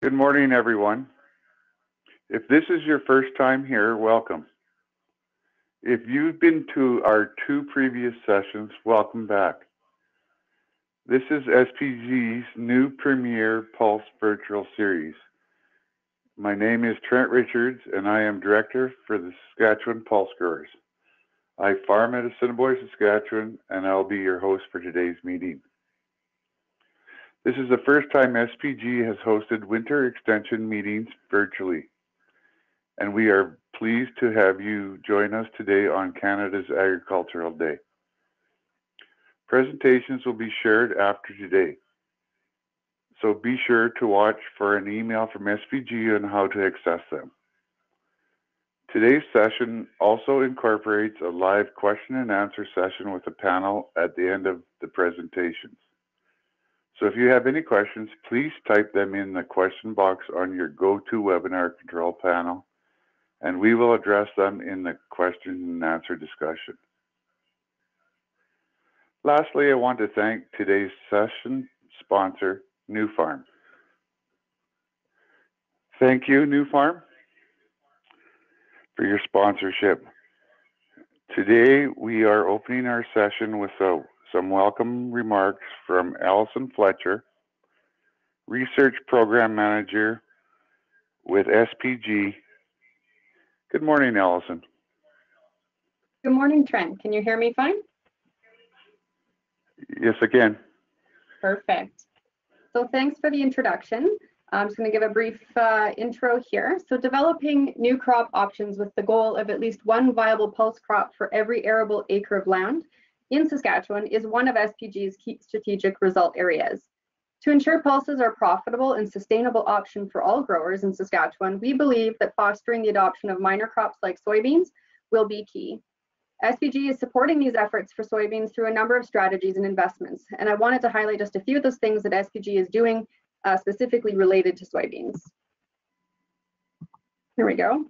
Good morning, everyone. If this is your first time here, welcome. If you've been to our two previous sessions, welcome back. This is SPG's new Premier Pulse Virtual Series. My name is Trent Richards, and I am Director for the Saskatchewan Pulse Growers. I farm at Assiniboia, Saskatchewan, and I'll be your host for today's meeting. This is the first time SPG has hosted winter extension meetings virtually, and we are pleased to have you join us today on Canada's Agricultural Day. Presentations will be shared after today, so be sure to watch for an email from SPG on how to access them. Today's session also incorporates a live question and answer session with a panel at the end of the presentations. So if you have any questions, please type them in the question box on your GoToWebinar control panel, and we will address them in the question and answer discussion. Lastly, I want to thank today's session sponsor, New Farm. Thank you, New Farm, for your sponsorship. Today, we are opening our session with some welcome remarks from Allison Fletcher, Research Program Manager with SPG. Good morning, Allison. Good morning, Trent. Can you hear me fine? Yes, again. Perfect. So thanks for the introduction. I'm just going to give a brief intro here. So developing new crop options with the goal of at least one viable pulse crop for every arable acre of land in Saskatchewan is one of SPG's key strategic result areas. To ensure pulses are a profitable and sustainable option for all growers in Saskatchewan, we believe that fostering the adoption of minor crops like soybeans will be key. SPG is supporting these efforts for soybeans through a number of strategies and investments, and I wanted to highlight just a few of those things that SPG is doing specifically related to soybeans. Here we go.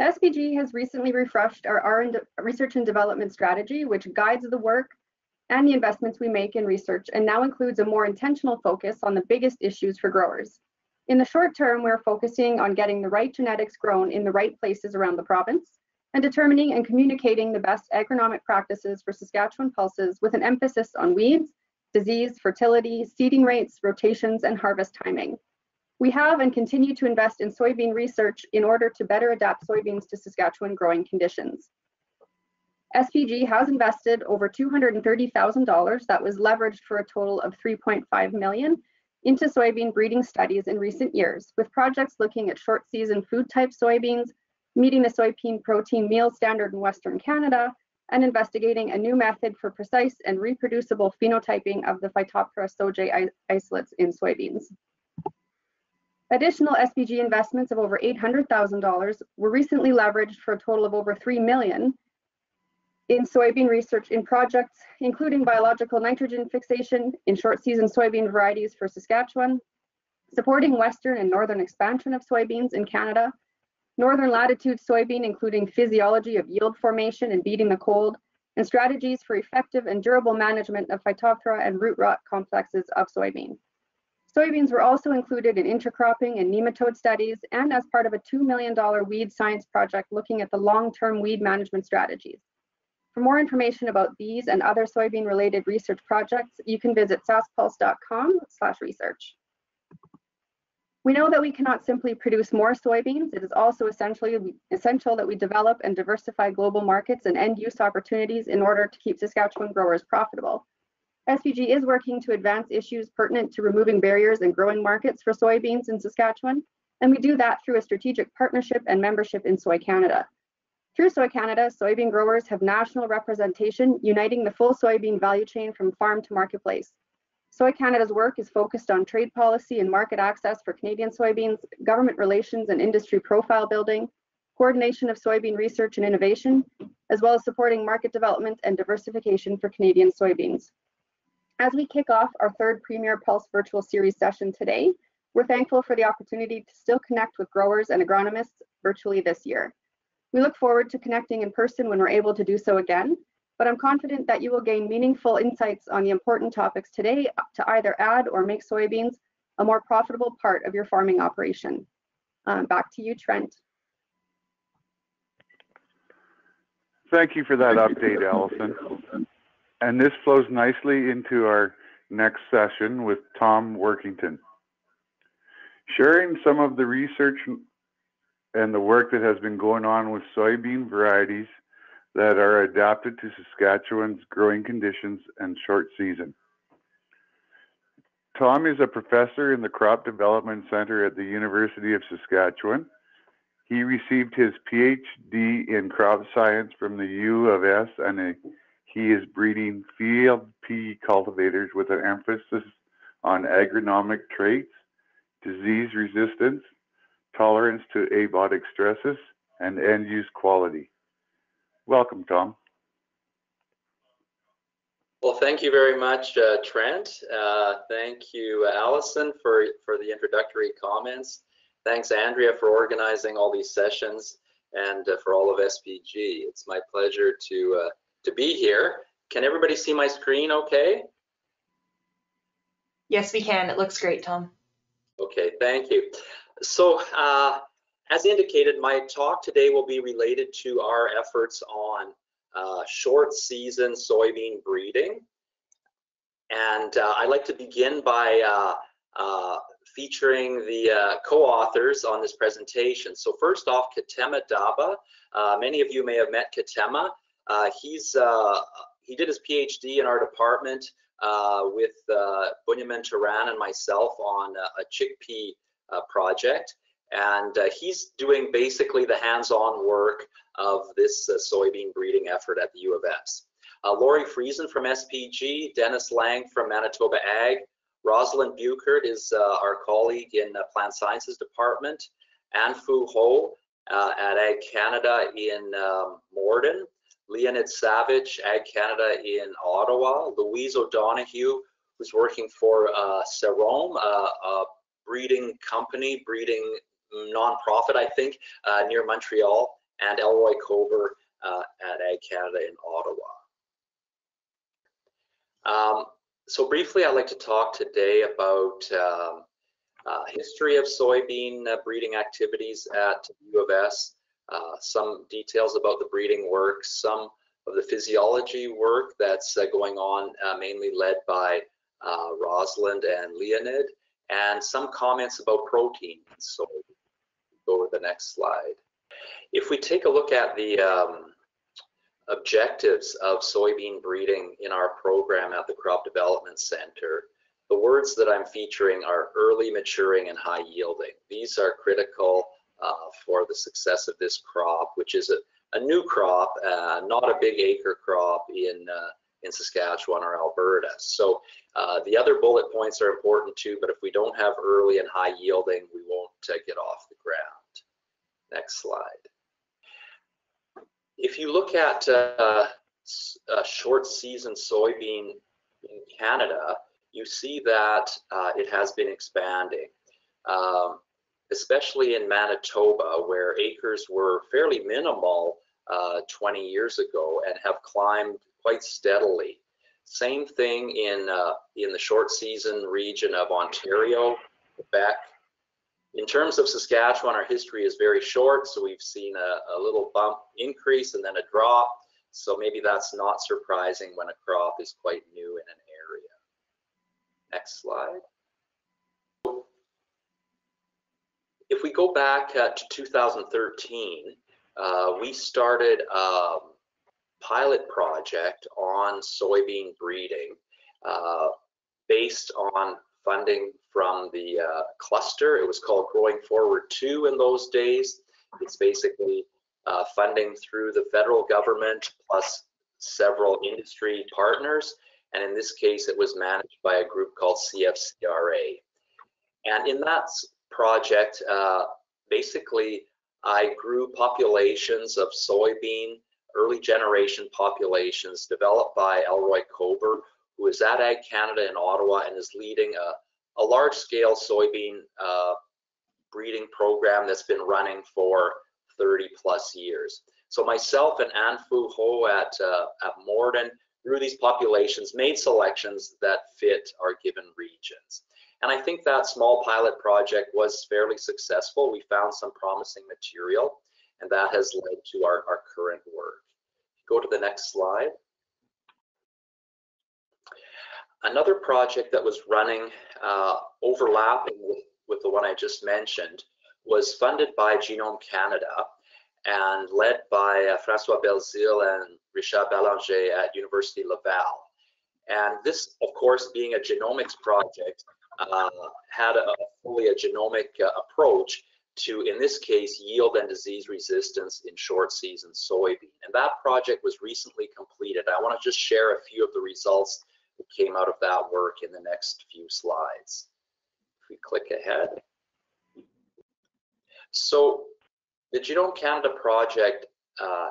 SPG has recently refreshed our research and development strategy, which guides the work and the investments we make in research, and now includes a more intentional focus on the biggest issues for growers. In the short term, we're focusing on getting the right genetics grown in the right places around the province, and determining and communicating the best agronomic practices for Saskatchewan pulses with an emphasis on weeds, disease, fertility, seeding rates, rotations, and harvest timing. We have and continue to invest in soybean research in order to better adapt soybeans to Saskatchewan growing conditions. SPG has invested over $230,000 that was leveraged for a total of $3.5 million into soybean breeding studies in recent years, with projects looking at short season food type soybeans, meeting the soybean protein meal standard in Western Canada, and investigating a new method for precise and reproducible phenotyping of the Phytophthora sojei isolates in soybeans. Additional SPG investments of over $800,000 were recently leveraged for a total of over $3 million in soybean research in projects including biological nitrogen fixation in short season soybean varieties for Saskatchewan, supporting western and northern expansion of soybeans in Canada, northern latitude soybean including physiology of yield formation and beating the cold, and strategies for effective and durable management of Phytophthora and root rot complexes of soybean. Soybeans were also included in intercropping and nematode studies and as part of a $2 million weed science project looking at the long-term weed management strategies. For more information about these and other soybean-related research projects, you can visit saskpulse.com/research. We know that we cannot simply produce more soybeans. It is also essential that we develop and diversify global markets and end-use opportunities in order to keep Saskatchewan growers profitable. SPG is working to advance issues pertinent to removing barriers and growing markets for soybeans in Saskatchewan, and we do that through a strategic partnership and membership in Soy Canada. Through Soy Canada, soybean growers have national representation, uniting the full soybean value chain from farm to marketplace. Soy Canada's work is focused on trade policy and market access for Canadian soybeans, government relations and industry profile building, coordination of soybean research and innovation, as well as supporting market development and diversification for Canadian soybeans. As we kick off our third Premier Pulse Virtual Series session today, we're thankful for the opportunity to still connect with growers and agronomists virtually this year. We look forward to connecting in person when we're able to do so again, but I'm confident that you will gain meaningful insights on the important topics today to either add or make soybeans a more profitable part of your farming operation. Back to you, Trent. Thank you for that update, Allison. And this flows nicely into our next session with Tom Warkentin, sharing some of the research and the work that has been going on with soybean varieties that are adapted to Saskatchewan's growing conditions and short season. Tom is a professor in the Crop Development Center at the University of Saskatchewan. He received his PhD in crop science from the U of S, and he is breeding field pea cultivators with an emphasis on agronomic traits, disease resistance, tolerance to abiotic stresses, and end-use quality. Welcome, Tom. Well, thank you very much, Trent. Thank you, Allison, for the introductory comments. Thanks, Andrea, for organizing all these sessions, and for all of SPG. It's my pleasure to be here. Can everybody see my screen okay? Yes, we can. It looks great, Tom. Okay, thank you. So, as indicated, my talk today will be related to our efforts on short season soybean breeding. And I'd like to begin by featuring the co-authors on this presentation. So first off, Ketema Daba. Many of you may have met Ketema. He did his PhD in our department with Bunyamin Turan and myself on a chickpea project. And he's doing basically the hands-on work of this soybean breeding effort at the U of S. Lori Friesen from SPG, Dennis Lang from Manitoba Ag, Rosalind Buchert is our colleague in the Plant Sciences Department, Anne Fu Ho at Ag Canada in Morden, Leonid Savage, Ag Canada in Ottawa, Louise O'Donoghue, who's working for Cerome, a breeding company, breeding nonprofit, I think, near Montreal, and Elroy Cover at Ag Canada in Ottawa. So briefly, I'd like to talk today about history of soybean breeding activities at U of S, some details about the breeding work, some of the physiology work that's going on, mainly led by Rosalind and Leonid, and some comments about protein. So go to the next slide. If we take a look at the objectives of soybean breeding in our program at the Crop Development Center, the words that I'm featuring are early maturing and high yielding. These are critical for the success of this crop, which is a new crop, not a big acre crop in Saskatchewan or Alberta. So the other bullet points are important too, but if we don't have early and high yielding, we won't get off the ground. Next slide. If you look at short season soybean in Canada, you see that it has been expanding, especially in Manitoba, where acres were fairly minimal 20 years ago and have climbed quite steadily. Same thing in the short season region of Ontario, Quebec. In terms of Saskatchewan, our history is very short, so we've seen a little bump increase and then a drop. So maybe that's not surprising when a crop is quite new in an area. Next slide. If we go back to 2013, we started a pilot project on soybean breeding based on funding from the cluster. It was called Growing Forward 2 in those days. It's basically funding through the federal government plus several industry partners. And in this case, it was managed by a group called CFCRA. And in that project, basically, I grew populations of soybean, early generation populations developed by Elroy Cover, who is at Ag Canada in Ottawa and is leading a large-scale soybean breeding program that's been running for 30 plus years. So myself and Anne Fu Ho at Morden grew these populations, made selections that fit our given regions. And I think that small pilot project was fairly successful. We found some promising material, and that has led to our current work. Go to the next slide. Another project that was running overlapping with the one I just mentioned was funded by Genome Canada and led by François Belzile and Richard Bélanger at University Laval. And this, of course, being a genomics project, had fully a genomic approach to, in this case, yield and disease resistance in short season soybean. And that project was recently completed. I want to just share a few of the results that came out of that work in the next few slides. If we click ahead. So the Genome Canada project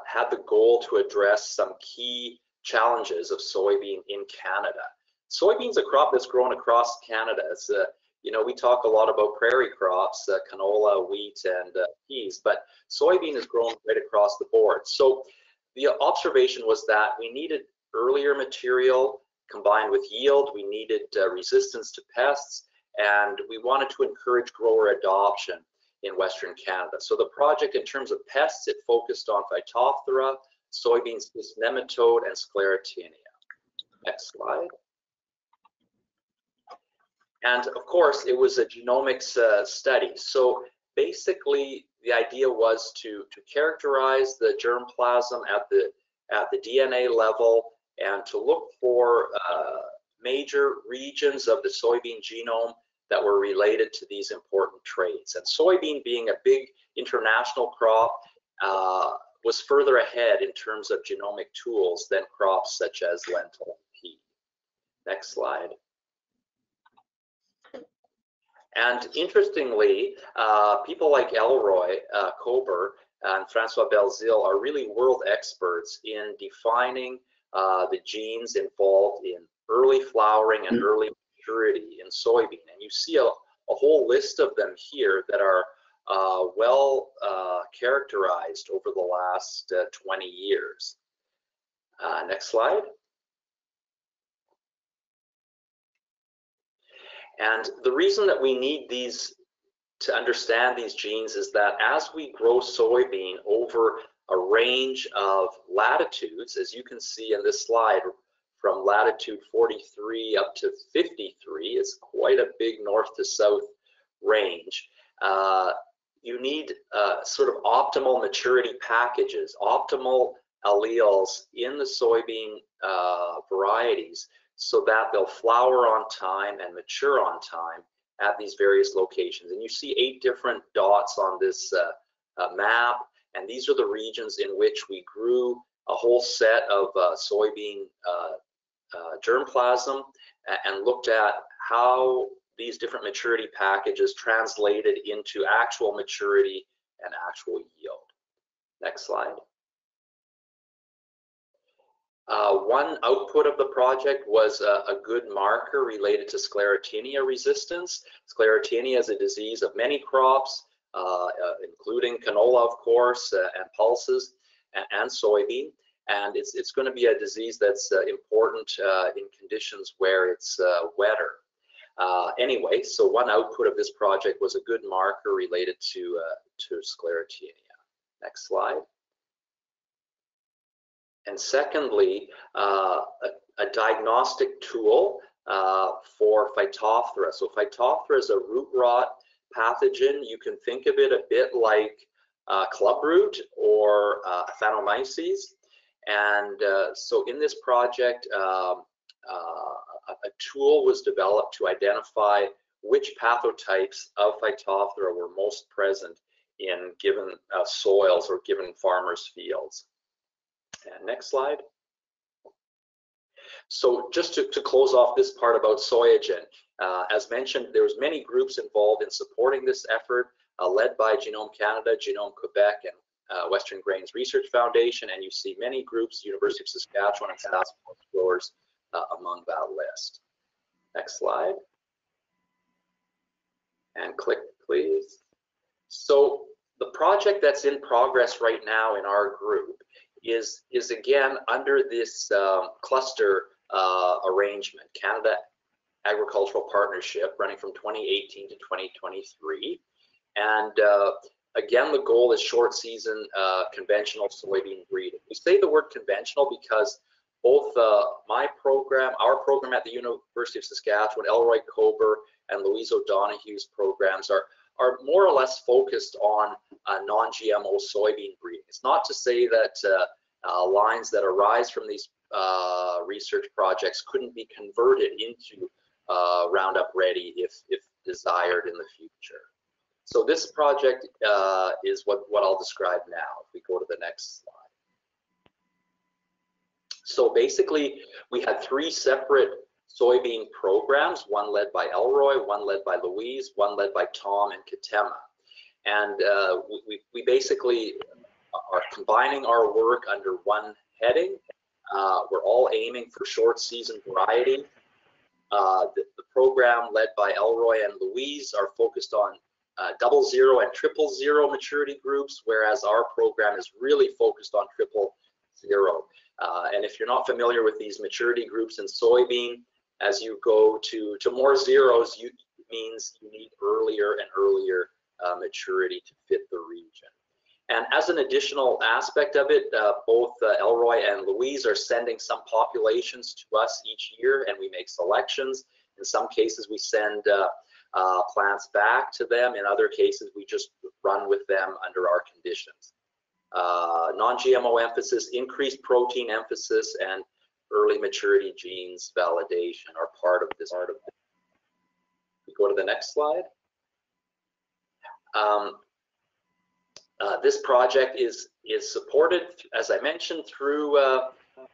had the goal to address some key challenges of soybean in Canada. Soybean's a crop that's grown across Canada. It's you know, we talk a lot about prairie crops, canola, wheat, and peas, but soybean is grown right across the board. So the observation was that we needed earlier material combined with yield. We needed resistance to pests, and we wanted to encourage grower adoption in Western Canada. So the project, in terms of pests, it focused on Phytophthora, soybean cyst nematode, and Sclerotinia. Next slide. And of course, it was a genomics study. So basically, the idea was to characterize the germplasm at the DNA level and to look for major regions of the soybean genome that were related to these important traits. And soybean, being a big international crop, was further ahead in terms of genomic tools than crops such as lentil and pea. Next slide. And interestingly, people like Elroy Kober and François Belzile are really world experts in defining the genes involved in early flowering and early maturity in soybean. And you see a whole list of them here that are well characterized over the last 20 years. Next slide. And the reason that we need these to understand these genes is that as we grow soybean over a range of latitudes, as you can see in this slide, from latitude 43 up to 53, it's quite a big north to south range. You need sort of optimal maturity packages, optimal alleles in the soybean varieties, so that they'll flower on time and mature on time at these various locations. And you see 8 different dots on this map, and these are the regions in which we grew a whole set of soybean germplasm and looked at how these different maturity packages translated into actual maturity and actual yield. Next slide. One output of the project was a good marker related to Sclerotinia resistance. Sclerotinia is a disease of many crops, including canola, of course, and pulses, and soybean. And it's going to be a disease that's important in conditions where it's wetter. Anyway, so one output of this project was a good marker related to Sclerotinia. Next slide. And secondly, a diagnostic tool for Phytophthora. So Phytophthora is a root rot pathogen. You can think of it a bit like clubroot or Phanomyces. And so in this project, a tool was developed to identify which pathotypes of Phytophthora were most present in given soils or given farmers' fields. And next slide. So just to close off this part about Soyagen, as mentioned, there was many groups involved in supporting this effort, led by Genome Canada, Genome Quebec, and Western Grains Research Foundation, and you see many groups, University of Saskatchewan and Saskatchewan growers among that list. Next slide. And click, please. So the project that's in progress right now in our group is again under this cluster arrangement, Canada, agricultural partnership running from 2018 to 2023. And again, the goal is short season conventional soybean breeding. We say the word conventional because both my program, our program at the University of Saskatchewan, Elroy Kober and Louise O'Donoghue's programs are more or less focused on non-GMO soybean breeding. It's not to say that lines that arise from these research projects couldn't be converted into Roundup Ready if desired in the future. So this project is what I'll describe now. If we go to the next slide. So basically, we had 3 separate soybean programs, one led by Elroy, one led by Louise, one led by Tom and Katema. And we basically are combining our work under one heading. We're all aiming for short season variety. The program led by Elroy and Louise are focused on 00 and 000 maturity groups, whereas our program is really focused on 000. And if you're not familiar with these maturity groups in soybean, as you go to more zeros, it means you need earlier and earlier maturity to fit the region. And as an additional aspect of it, both Elroy and Louise are sending some populations to us each year, and we make selections. In some cases, we send plants back to them. In other cases, we just run with them under our conditions. Non-GMO emphasis, increased protein emphasis, and early maturity genes validation are part of this. We go to the next slide. This project is supported, as I mentioned, through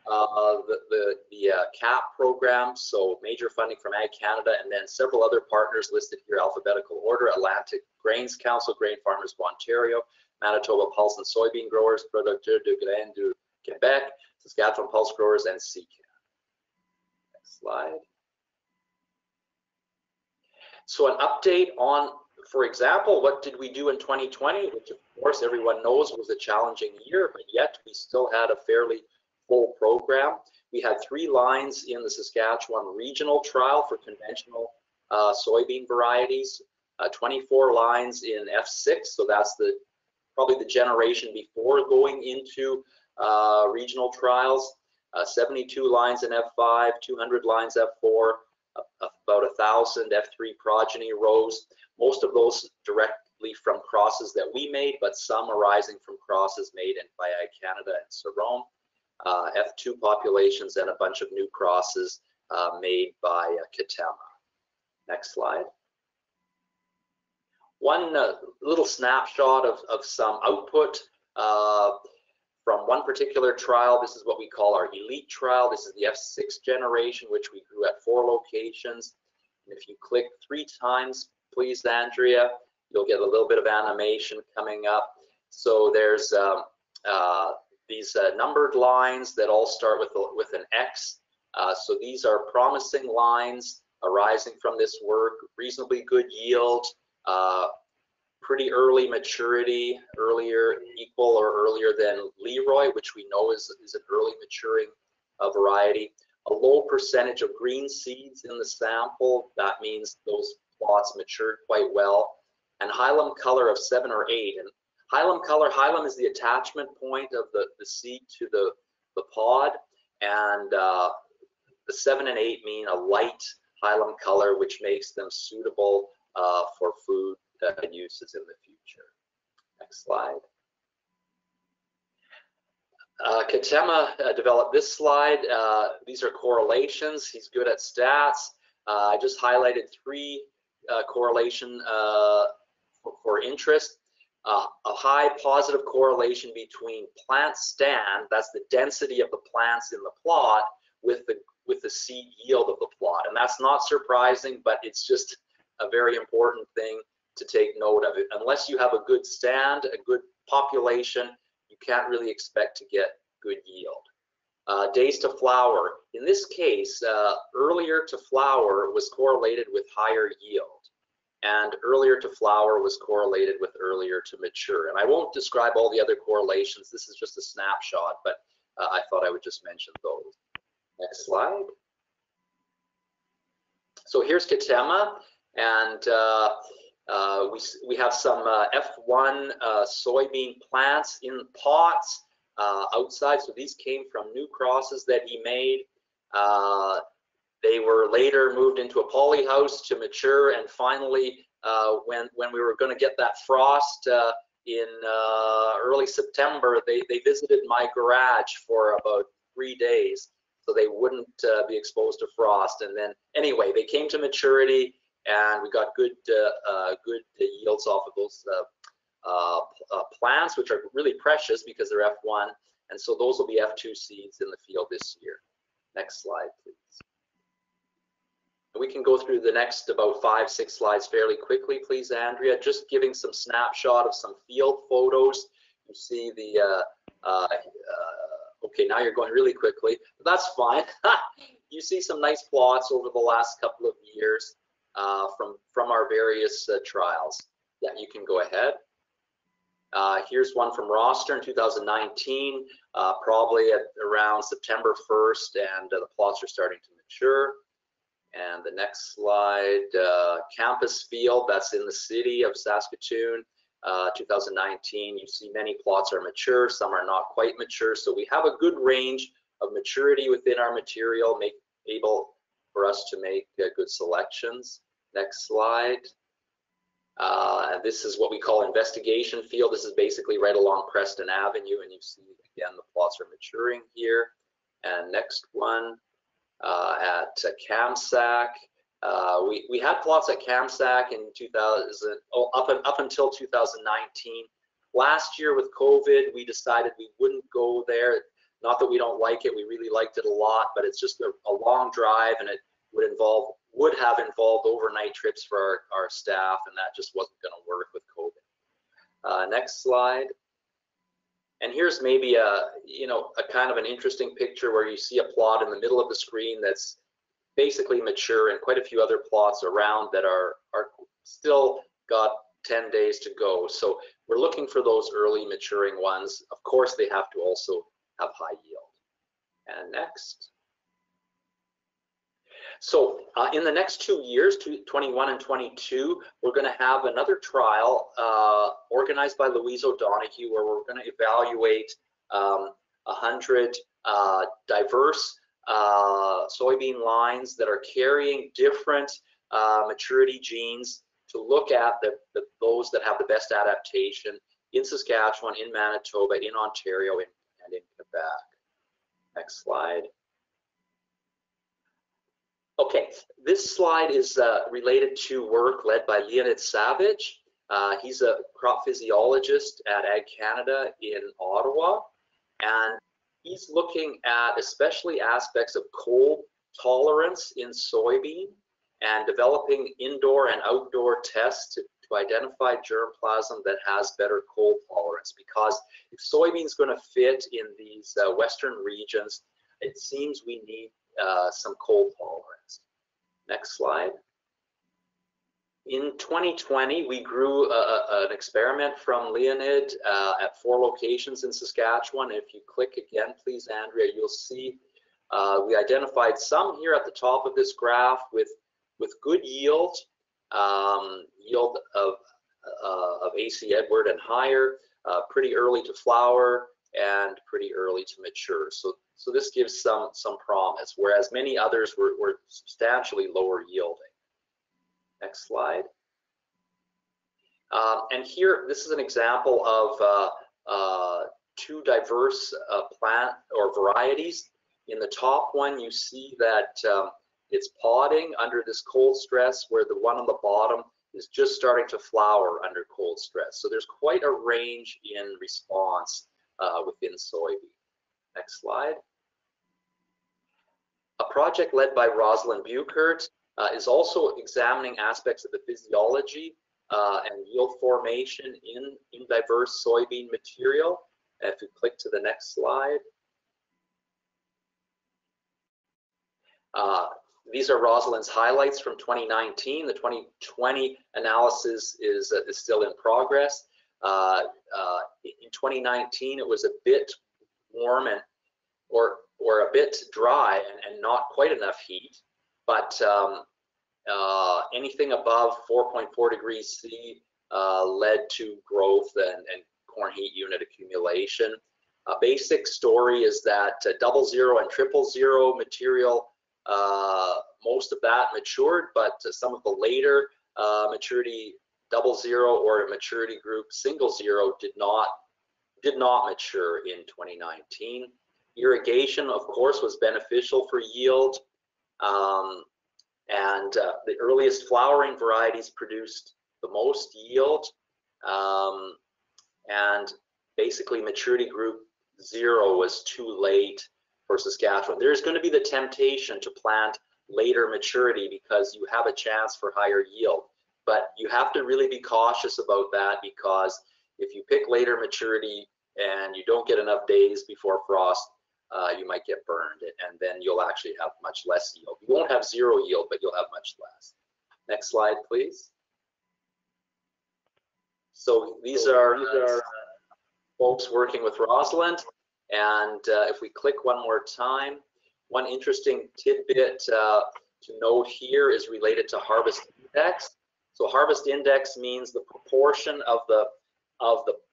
the CAP program, so major funding from Ag Canada, and then several other partners listed here, alphabetical order: Atlantic Grains Council, Grain Farmers of Ontario, Manitoba Pulse and Soybean Growers, Producteurs de Graines du Québec, Saskatchewan Pulse Growers, and CCAN. Next slide. So an update on, for example, what did we do in 2020, which of course everyone knows was a challenging year, but yet we still had a fairly full program. We had 3 lines in the Saskatchewan regional trial for conventional soybean varieties, 24 lines in F6, so that's probably the generation before going into regional trials, 72 lines in F5, 200 lines F4, about 1,000 F3 progeny rows, most of those directly from crosses that we made, but some arising from crosses made by Ag Canada and Sarome, F2 populations, and a bunch of new crosses made by Katema. Next slide. One little snapshot of some output from one particular trial. This is what we call our elite trial. This is the F6 generation, which we grew at 4 locations. And if you click 3 times, please, Andrea, you'll get a little bit of animation coming up. So there's these numbered lines that all start with an X. So these are promising lines arising from this work, reasonably good yield, pretty early maturity, equal or earlier than Leroy, which we know is an early maturing variety. A low percentage of green seeds in the sample. That means those plots matured quite well. And hilum color of 7 or 8. And hilum is the attachment point of the seed to the pod. And the 7 and 8 mean a light hilum color, which makes them suitable for food uses in the future. Next slide. Katema developed this slide. These are correlations. He's good at stats. I just highlighted 3 correlation for interest. A high positive correlation between plant stand, that's the density of the plants in the plot, with the seed yield of the plot. And that's not surprising, but it's just a very important thing to take note of. It unless you have a good stand, a good population, you can't really expect to get good yield. Days to flower. In this case, earlier to flower was correlated with higher yield, and earlier to flower was correlated with earlier to mature. And I won't describe all the other correlations. This is just a snapshot, but I thought I would just mention those. Next slide. So here's Katema, and we have some F1 soybean plants in pots outside. So these came from new crosses that he made. They were later moved into a poly house to mature, and finally, when we were going to get that frost in early September, they visited my garage for about 3 days, so they wouldn't be exposed to frost. And then, anyway, they came to maturity, and we got good yields off of those plants, which are really precious because they're F1, and so those will be F2 seeds in the field this year. Next slide, please. We can go through the next about 5-6 slides fairly quickly, please, Andrea. Just giving some snapshot of some field photos. You see the, okay, now you're going really quickly, but that's fine. You see some nice plots over the last couple of years from our various trials. Yeah, you can go ahead. Here's one from roster in 2019, probably at around September 1st, and the plots are starting to mature. And the next slide, campus field, that's in the city of Saskatoon, 2019. You see many plots are mature, some are not quite mature. So we have a good range of maturity within our material, able for us to make good selections. Next slide. This is what we call investigation field. This is basically right along Preston Avenue, and you see again the plots are maturing here. And next one. At Kamsack, we had plots at Kamsack in 2000, up until 2019. Last year with COVID, we decided we wouldn't go there. Not that we don't like it, we really liked it a lot, but it's just a long drive, and it would have involved overnight trips for our staff, and that just wasn't going to work with COVID. Next slide. And here's maybe a kind of an interesting picture where you see a plot in the middle of the screen that's basically mature, and quite a few other plots around that are still got 10 days to go. So we're looking for those early maturing ones. Of course, they have to also have high yield. And next. So in the next 2 years, 21 and 22, we're going to have another trial organized by Louise O'Donoghue, where we're going to evaluate 100 diverse soybean lines that are carrying different maturity genes to look at those that have the best adaptation in Saskatchewan, in Manitoba, in Ontario, and in Quebec. Next slide. Okay, this slide is related to work led by Leonid Savage. He's a crop physiologist at Ag Canada in Ottawa, and he's looking at especially aspects of cold tolerance in soybean and developing indoor and outdoor tests to identify germplasm that has better cold tolerance. Because if soybean's going to fit in these western regions, it seems we need some cold tolerance. Next slide. In 2020, we grew an experiment from Leonid at 4 locations in Saskatchewan. If you click again, please, Andrea, you'll see we identified some here at the top of this graph with good yield, yield of AC Edward and higher, pretty early to flower, and pretty early to mature. So this gives some promise, whereas many others were substantially lower yielding. Next slide. And here, this is an example of 2 diverse plant or varieties. In the top one, you see that it's podding under this cold stress, where the one on the bottom is just starting to flower under cold stress. So there's quite a range in response within soybean. Next slide. A project led by Rosalind Buchert is also examining aspects of the physiology and yield formation in diverse soybean material. And if you click to the next slide. These are Rosalind's highlights from 2019. The 2020 analysis is still in progress. In 2019, it was a bit warm or a bit dry and not quite enough heat, but Anything above 4.4 degrees C led to growth and corn heat unit accumulation. A basic story is that 00 and 000 material, most of that matured, but some of the later maturity 00 or maturity group 00 did not mature in 2019. Irrigation, of course, was beneficial for yield, and the earliest flowering varieties produced the most yield, and basically maturity group 0 was too late for Saskatchewan. There's going to be the temptation to plant later maturity because you have a chance for higher yield, but you have to really be cautious about that, because if you pick later maturity and you don't get enough days before frost, you might get burned, and then you'll actually have much less yield. You won't have 0 yield, but you'll have much less. Next slide, please. So these are folks working with Rosalind, and if we click one more time, one interesting tidbit to note here is related to harvest index. So harvest index means the proportion of the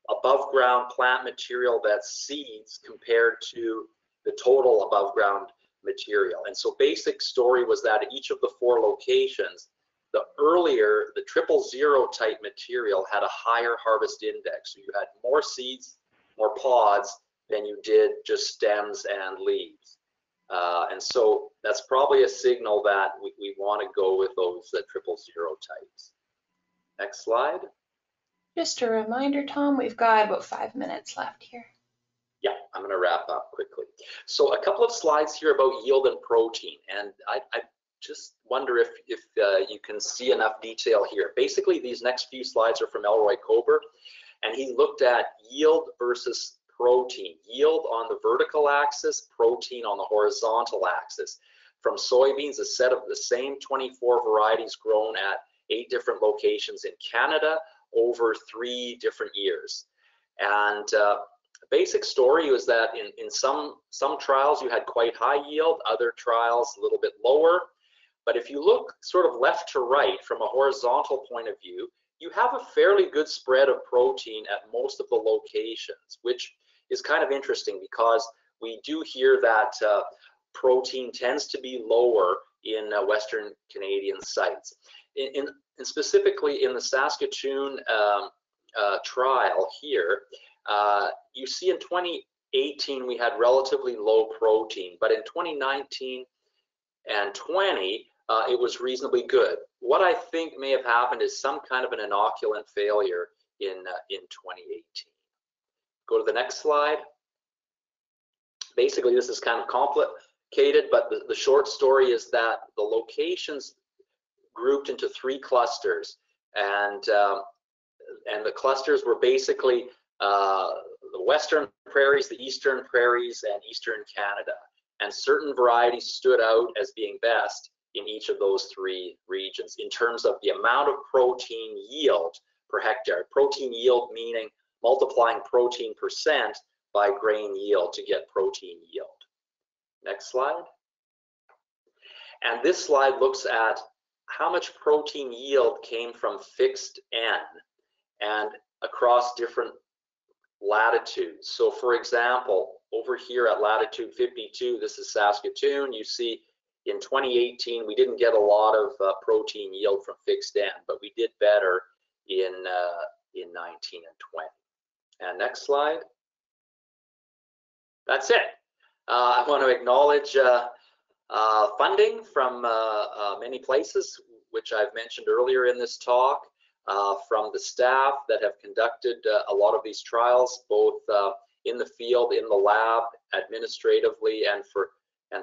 above ground plant material that's seeds compared to the total above ground material. And so basic story was that at each of the 4 locations, the earlier, the 000 type material had a higher harvest index. So you had more seeds, more pods than you did just stems and leaves. And so that's probably a signal that we want to go with those 000 types. Next slide. Just a reminder, Tom, we've got about 5 minutes left here. Yeah, I'm going to wrap up quickly. So a couple of slides here about yield and protein, and I just wonder if you can see enough detail here. Basically, these next few slides are from Elroy Kober, and he looked at yield versus protein. Yield on the vertical axis, protein on the horizontal axis. From soybeans, a set of the same 24 varieties grown at 8 different locations in Canada over 3 different years. And basic story was that in some trials you had quite high yield, other trials a little bit lower. But if you look sort of left to right from a horizontal point of view, you have a fairly good spread of protein at most of the locations, which is kind of interesting because we do hear that protein tends to be lower in Western Canadian sites. And specifically in the Saskatoon trial here, you see in 2018 we had relatively low protein, but in 2019 and 20 it was reasonably good. What I think may have happened is some kind of an inoculant failure in 2018. Go to the next slide. Basically, this is kind of complicated, but the short story is that the locations grouped into 3 clusters, and the clusters were basically the western prairies, the eastern prairies, and eastern Canada. And certain varieties stood out as being best in each of those 3 regions in terms of the amount of protein yield per hectare. Protein yield meaning multiplying protein percent by grain yield to get protein yield. Next slide. And this slide looks at how much protein yield came from fixed N and across different latitudes. So for example, over here at latitude 52, this is Saskatoon, you see in 2018 we didn't get a lot of protein yield from fixed N, but we did better in 19 and 20. And next slide. That's it. I want to acknowledge funding from many places, which I've mentioned earlier in this talk, from the staff that have conducted a lot of these trials, both in the field, in the lab, administratively, and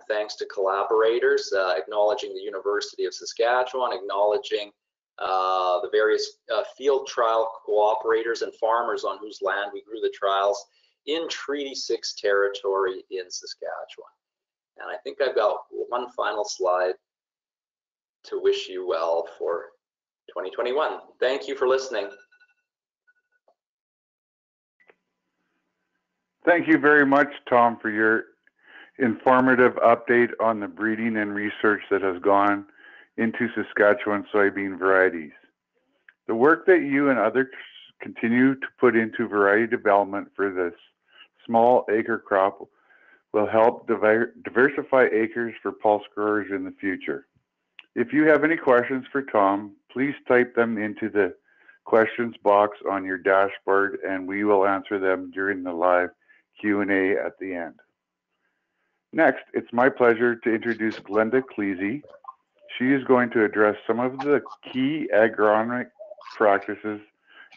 thanks to collaborators, acknowledging the University of Saskatchewan, acknowledging the various field trial cooperators and farmers on whose land we grew the trials in Treaty 6 territory in Saskatchewan. And I think I've got one final slide to wish you well for 2021. Thank you for listening. Thank you very much, Tom, for your informative update on the breeding and research that has gone into Saskatchewan soybean varieties. The work that you and others continue to put into variety development for this small acre crop will help diversify acres for pulse growers in the future. If you have any questions for Tom, please type them into the questions box on your dashboard and we will answer them during the live Q&A at the end. Next, it's my pleasure to introduce Glenda Clezy. She is going to address some of the key agronomic practices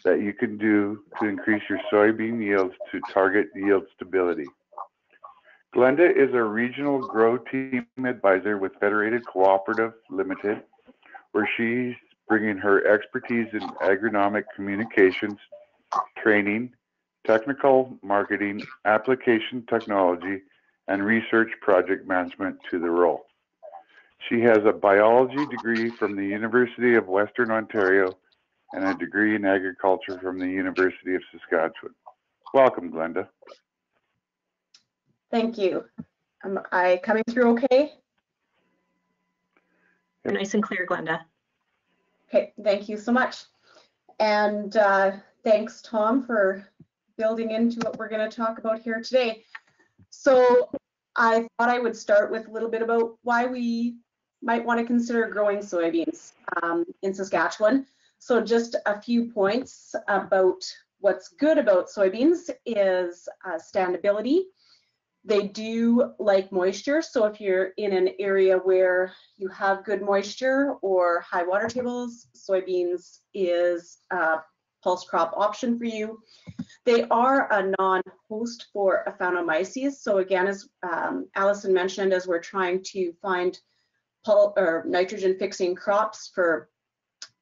that you can do to increase your soybean yields to target yield stability. Glenda is a regional grow team advisor with Federated Co-operatives Limited, where she's bringing her expertise in agronomic communications, training, technical marketing, application technology, and research project management to the role. She has a biology degree from the University of Western Ontario and a degree in agriculture from the University of Saskatchewan. Welcome, Glenda. Thank you. Am I coming through okay? Nice and clear, Glenda. Okay, thank you so much. And thanks, Tom, for building into what we're going to talk about here today. So I thought I would start with a little bit about why we might want to consider growing soybeans in Saskatchewan. So just a few points about what's good about soybeans is standability. They do like moisture, so if you're in an area where you have good moisture or high water tables, soybeans is a pulse crop option for you. They are a non-host for Aphanomyces, so again, as Allison mentioned, as we're trying to find nitrogen-fixing crops for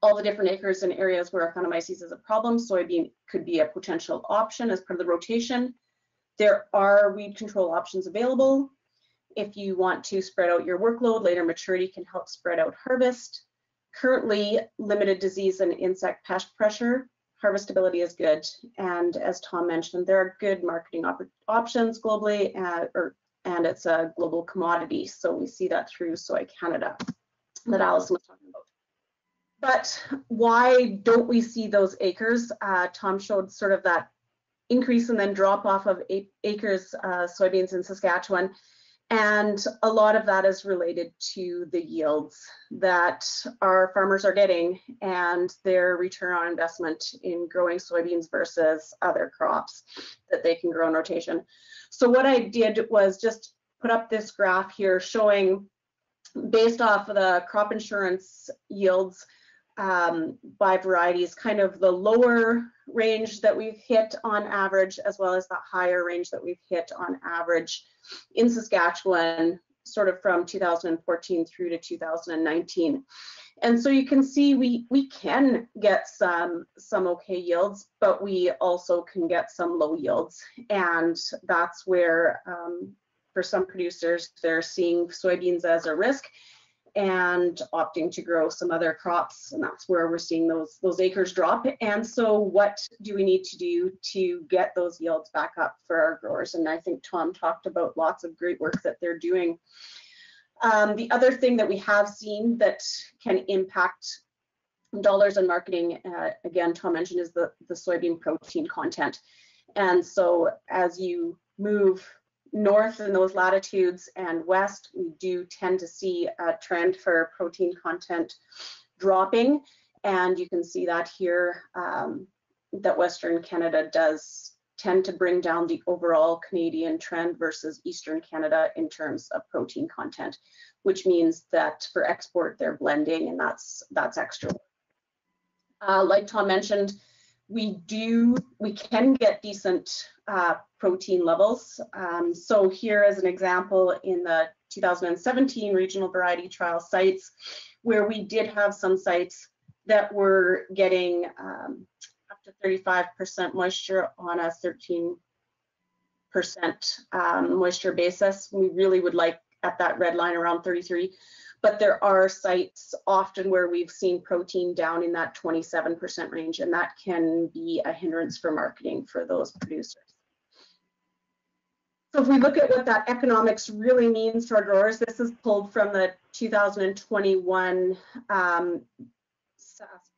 all the different acres and areas where Aphanomyces is a problem, soybean could be a potential option as part of the rotation. There are weed control options available. If you want to spread out your workload, later maturity can help spread out harvest. Currently, limited disease and insect pest pressure, harvestability is good. And as Tom mentioned, there are good marketing options globally, and it's a global commodity. So we see that through Soy Canada that Allison was talking about. But why don't we see those acres? Tom showed sort of that increase and then drop off of acres soybeans in Saskatchewan. And a lot of that is related to the yields that our farmers are getting and their return on investment in growing soybeans versus other crops that they can grow in rotation. So what I did was just put up this graph here showing, based off of the crop insurance yields by varieties, kind of the lower range that we've hit on average, as well as the higher range that we've hit on average in Saskatchewan, sort of from 2014 through to 2019. And so you can see we can get some okay yields, but we also can get some low yields. And that's where, for some producers, they're seeing soybeans as a risk and opting to grow some other crops, and that's where we're seeing those acres drop. And so what do we need to do to get those yields back up for our growers? And I think Tom talked about lots of great work that they're doing. The other thing that we have seen that can impact dollars in marketing, again, Tom mentioned, is the soybean protein content. And so as you move north in those latitudes and west, we do tend to see a trend for protein content dropping. And you can see that here, that Western Canada does tend to bring down the overall Canadian trend versus Eastern Canada in terms of protein content, which means that for export, they're blending, and that's extra. Like Tom mentioned, we can get decent protein levels. So here as an example, in the 2017 regional variety trial sites, where we did have some sites that were getting up to 35% moisture on a 13% moisture basis. We really would like at that red line around 33. But there are sites often where we've seen protein down in that 27% range, and that can be a hindrance for marketing for those producers. So if we look at what that economics really means to our growers, this is pulled from the 2021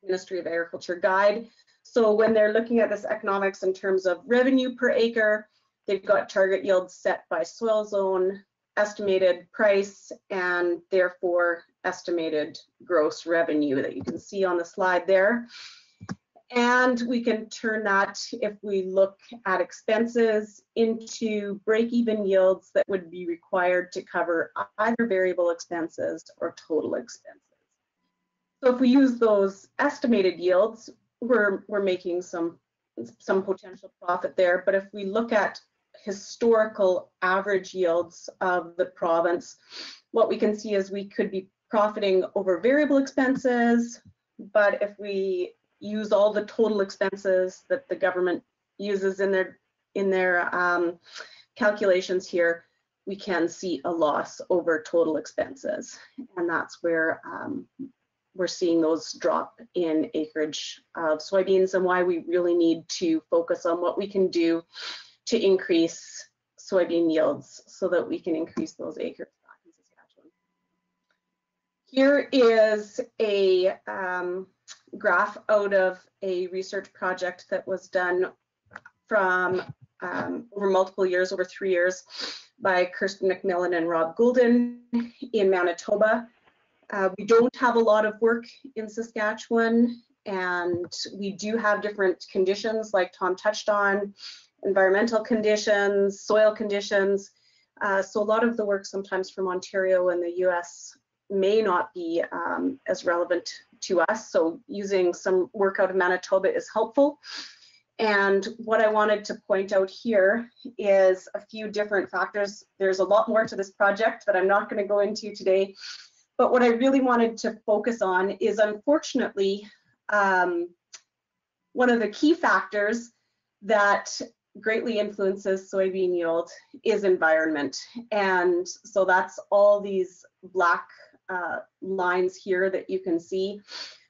Ministry of Agriculture guide. So when they're looking at this economics in terms of revenue per acre, they've got target yields set by soil zone, estimated price, and therefore estimated gross revenue that you can see on the slide there. And we can turn that, if we look at expenses, into break-even yields that would be required to cover either variable expenses or total expenses. So if we use those estimated yields, we're making some potential profit there. But if we look at historical average yields of the province, what we can see is we could be profiting over variable expenses, but if we use all the total expenses that the government uses in their calculations here, we can see a loss over total expenses. And that's where we're seeing those drop in acreage of soybeans, and why we really need to focus on what we can do to increase soybean yields so that we can increase those acres back in Saskatchewan. Here is a graph out of a research project that was done from over multiple years, over 3 years, by Kirsten McMillan and Rob Goulden in Manitoba. We don't have a lot of work in Saskatchewan, and we do have different conditions like Tom touched on, environmental conditions, soil conditions. So a lot of the work sometimes from Ontario and the US may not be as relevant to us. So using some work out of Manitoba is helpful. And what I wanted to point out here is a few different factors. There's a lot more to this project that I'm not going to go into today. But what I really wanted to focus on is, unfortunately, one of the key factors that greatly influences soybean yield is environment. And so that's all these black lines here that you can see,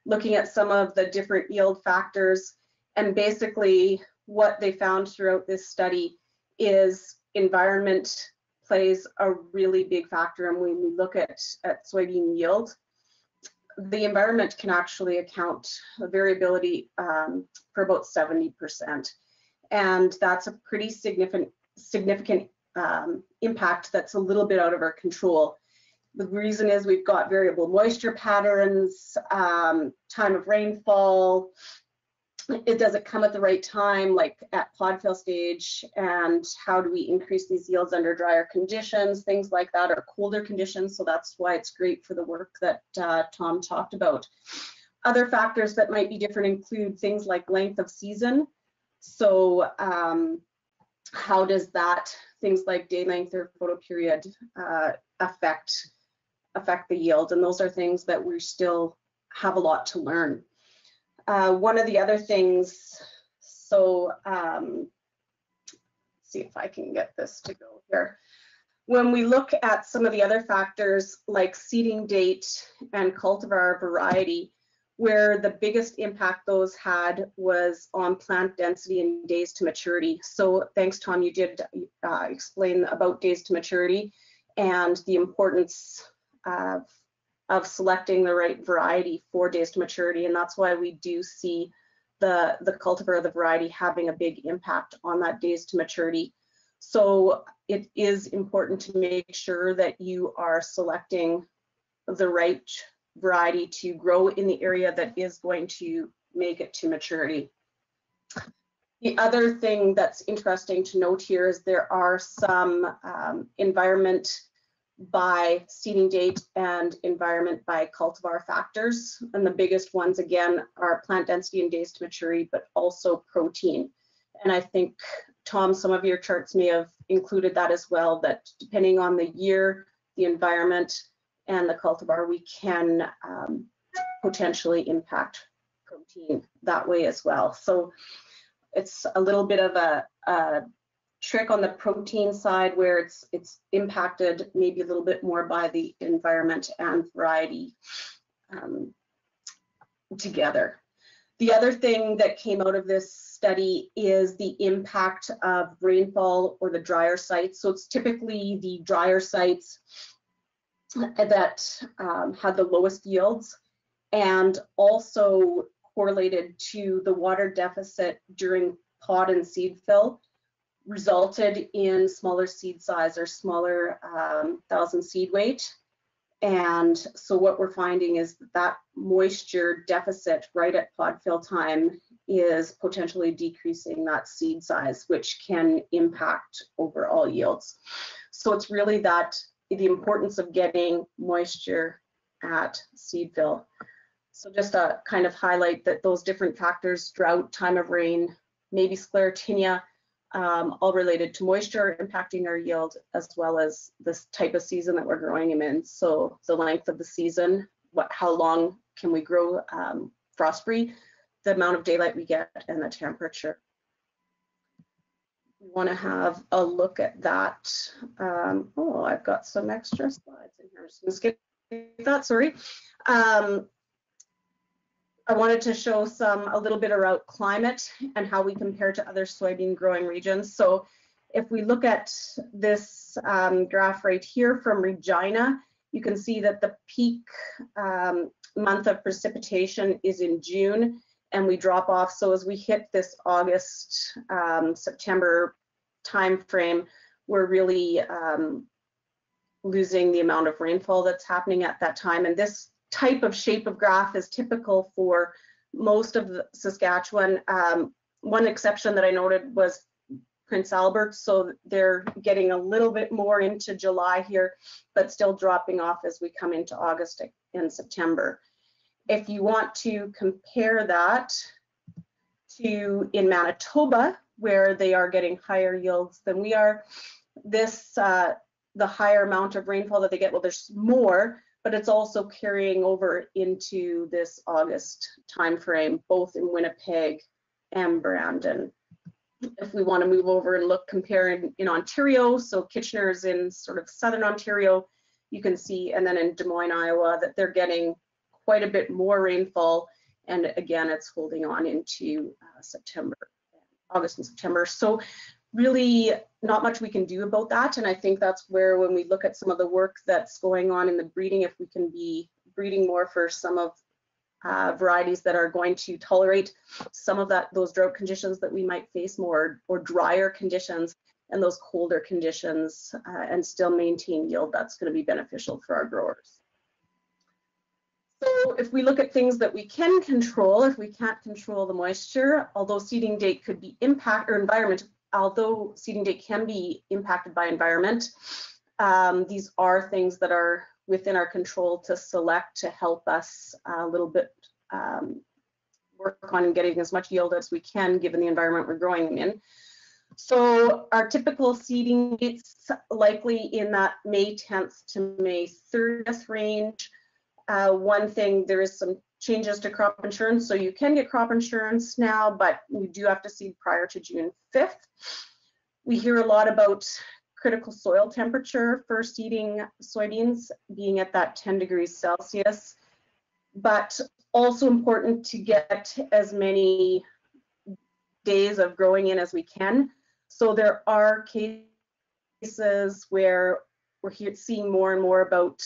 looking at some of the different yield factors. And basically what they found throughout this study is environment plays a really big factor. And when we look at soybean yield, the environment can actually account a variability for about 70%. And that's a pretty significant impact that's a little bit out of our control. The reason is we've got variable moisture patterns, time of rainfall. Does it come at the right time, like at pod fill stage? And how do we increase these yields under drier conditions, things like that, or colder conditions? So that's why it's great for the work that Tom talked about. Other factors that might be different include things like length of season. So how does that, things like day length or photoperiod affect the yield? And those are things that we still have a lot to learn. One of the other things, so see if I can get this to go here. When we look at some of the other factors like seeding date and cultivar variety, where the biggest impact those had was on plant density and days to maturity. So thanks, Tom, you did explain about days to maturity and the importance of selecting the right variety for days to maturity. And that's why we do see the cultivar of the variety having a big impact on that days to maturity. So it is important to make sure that you are selecting the right variety to grow in the area that is going to make it to maturity. The other thing that's interesting to note here is there are some environment by seeding date and environment by cultivar factors. And the biggest ones, again, are plant density and days to maturity, but also protein. And I think, Tom, some of your charts may have included that as well, that depending on the year, the environment, and the cultivar, we can potentially impact protein that way as well. So it's a little bit of a trick on the protein side where it's impacted maybe a little bit more by the environment and variety together. The other thing that came out of this study is the impact of rainfall or the drier sites. So it's typically the drier sites that had the lowest yields, and also correlated to the water deficit during pod and seed fill, resulted in smaller seed size or smaller 1,000 seed weight. And so what we're finding is that moisture deficit right at pod fill time is potentially decreasing that seed size, which can impact overall yields. So it's really that the importance of getting moisture at seed fill. So just to kind of highlight that those different factors, drought, time of rain, maybe sclerotinia, all related to moisture impacting our yield, as well as this type of season that we're growing them in. So the length of the season, how long can we grow frost-free, the amount of daylight we get, and the temperature. We want to have a look at that. Oh, I've got some extra slides in here. So skip that, sorry. I wanted to show a little bit about climate and how we compare to other soybean growing regions. So if we look at this graph right here from Regina, you can see that the peak month of precipitation is in June, and we drop off. So as we hit this August, September timeframe, we're really losing the amount of rainfall that's happening at that time. And this type of shape of graph is typical for most of the Saskatchewan. One exception that I noted was Prince Albert, so they're getting a little bit more into July here, but still dropping off as we come into August and September. If you want to compare that to in Manitoba, where they are getting higher yields than we are, this the higher amount of rainfall that they get, well, there's more, but it's also carrying over into this August timeframe, both in Winnipeg and Brandon. If we want to move over and look, comparing in Ontario, so Kitchener is in sort of southern Ontario, you can see, and then in Des Moines, Iowa, that they're getting quite a bit more rainfall, and again, it's holding on into August and September. So really not much we can do about that, and I think that's where, when we look at some of the work that's going on in the breeding, if we can be breeding more for some of varieties that are going to tolerate some of those drought conditions that we might face more, or drier conditions and those colder conditions, and still maintain yield, that's going to be beneficial for our growers. So if we look at things that we can control, if we can't control the moisture, although seeding date could be although seeding date can be impacted by environment, these are things that are within our control to select to help us a little bit work on getting as much yield as we can given the environment we're growing them in. So our typical seeding dates likely in that May 10th to May 30th range. One thing, there is some changes to crop insurance, so you can get crop insurance now, but you do have to seed prior to June 5th. We hear a lot about critical soil temperature for seeding soybeans being at that 10 degrees Celsius, but also important to get as many days of growing in as we can. So there are cases where we're seeing more and more about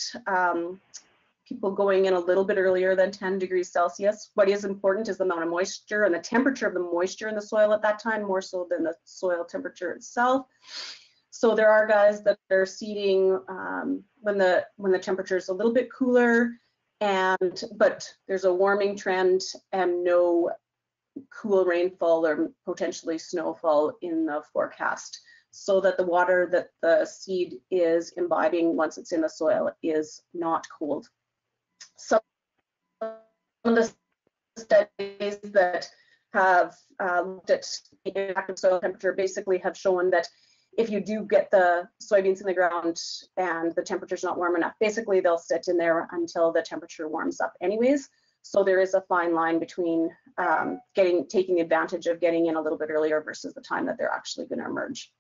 people going in a little bit earlier than 10 degrees Celsius. What is important is the amount of moisture and the temperature of the moisture in the soil at that time, more so than the soil temperature itself. So there are guys that are seeding when the temperature is a little bit cooler, but there's a warming trend and no cool rainfall or potentially snowfall in the forecast, so that the water that the seed is imbibing once it's in the soil is not cooled. Some of the studies that have looked at the impact of soil temperature basically have shown that if you do get the soybeans in the ground and the temperature's not warm enough, basically they'll sit in there until the temperature warms up anyways. So there is a fine line between taking advantage of getting in a little bit earlier versus the time that they're actually going to emerge.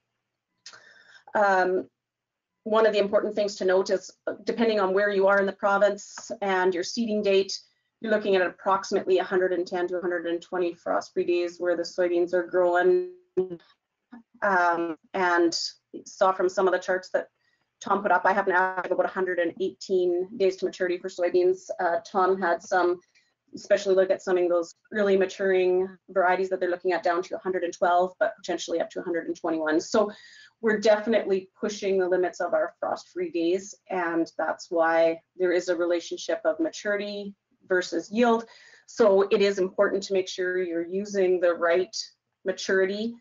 One of the important things to note is, depending on where you are in the province and your seeding date, You're looking at approximately 110 to 120 frost-free days where the soybeans are growing. And saw from some of the charts that Tom put up, I have an average of about 118 days to maturity for soybeans. Tom had some, especially look at some of those early maturing varieties that they're looking at down to 112, but potentially up to 121. So we're definitely pushing the limits of our frost-free days, and that's why there is a relationship of maturity versus yield. So it is important to make sure you're using the right maturity,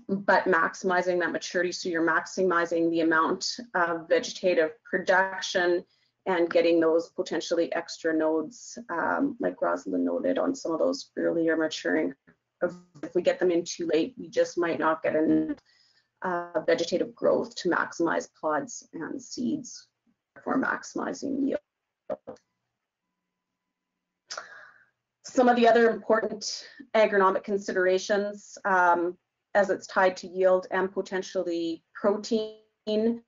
but maximizing that maturity, so you're maximizing the amount of vegetative production and getting those potentially extra nodes, like Rosalind noted on some of those earlier maturing. If we get them in too late, we just might not get enough vegetative growth to maximize pods and seeds for maximizing yield. Some of the other important agronomic considerations, as it's tied to yield and potentially protein,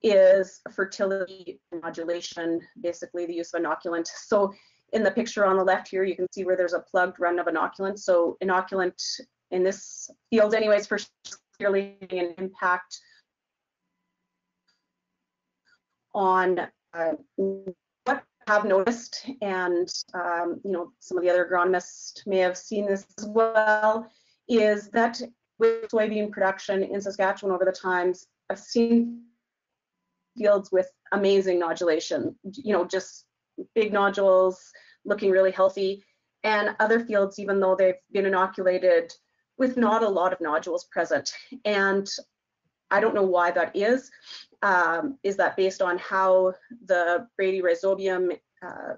is fertility modulation, basically the use of inoculant. So in the picture on the left here, you can see where there's a plugged run of inoculant. So inoculant in this field anyways, for clearly an impact on what I've noticed, and you know, some of the other agronomists may have seen this as well, is that with soybean production in Saskatchewan over the times, I've seen fields with amazing nodulation, you know, just big nodules looking really healthy, and other fields, even though they've been inoculated, with not a lot of nodules present. And I don't know why that is. Is that based on how the Brady rhizobium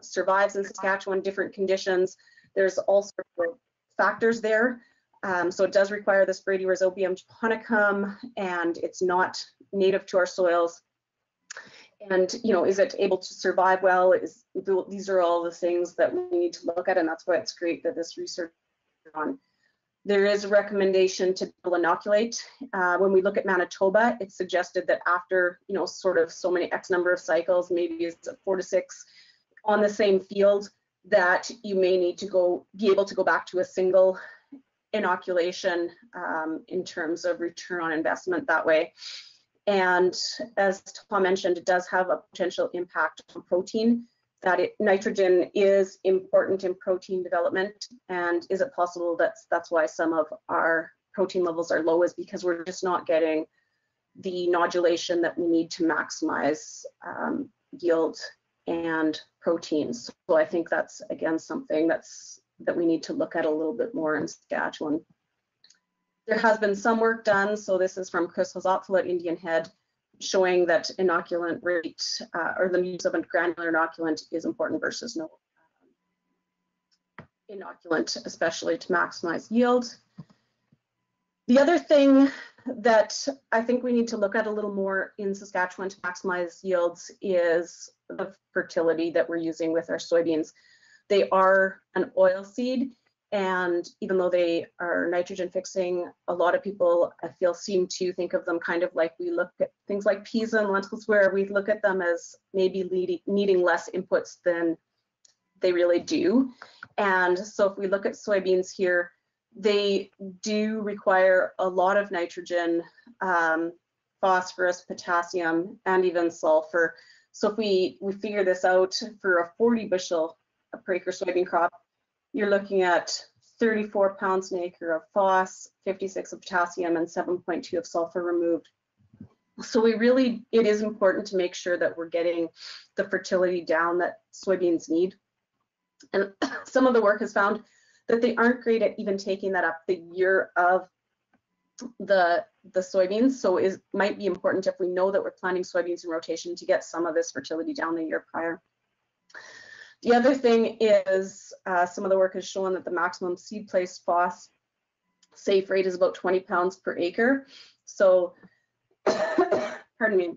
survives in Saskatchewan, different conditions? There's all sorts of factors there. So it does require this Brady rhizobium honeycomb, and it's not native to our soils. And, you know, is it able to survive well? These are all the things that we need to look at, and that's why it's great that this research is on. There is a recommendation to inoculate. When we look at Manitoba, it's suggested that after, you know, sort of so many X number of cycles, maybe it's 4 to 6 on the same field, that you may need to be able to go back to a single inoculation in terms of return on investment that way. And as Tom mentioned, it does have a potential impact on protein, that nitrogen is important in protein development. And is it possible that's why some of our protein levels are low, is because we're just not getting the nodulation that we need to maximize yield and proteins. So I think that's, again, something that we need to look at a little bit more in Saskatchewan. There has been some work done, so this is from Chris Hosopfel at Indian Head, showing that inoculant rate, or the use of a granular inoculant, is important versus no inoculant, especially to maximize yield. The other thing that I think we need to look at a little more in Saskatchewan to maximize yields is the fertility that we're using with our soybeans. They are an oil seed, and even though they are nitrogen fixing, a lot of people, I feel, seem to think of them kind of like we look at things like peas and lentils, where we look at them as maybe needing less inputs than they really do. And so if we look at soybeans here, they do require a lot of nitrogen, phosphorus, potassium, and even sulfur. So if we figure this out, for a 40 bushel per acre soybean crop, you're looking at 34 pounds an acre of phos, 56 of potassium, and 7.2 of sulfur removed. So it is important to make sure that we're getting the fertility down that soybeans need. And some of the work has found that they aren't great at even taking that up the year of the soybeans. So it might be important, if we know that we're planting soybeans in rotation, to get some of this fertility down the year prior. The other thing is some of the work has shown that the maximum seed place phos safe rate is about 20 pounds per acre. So, pardon me,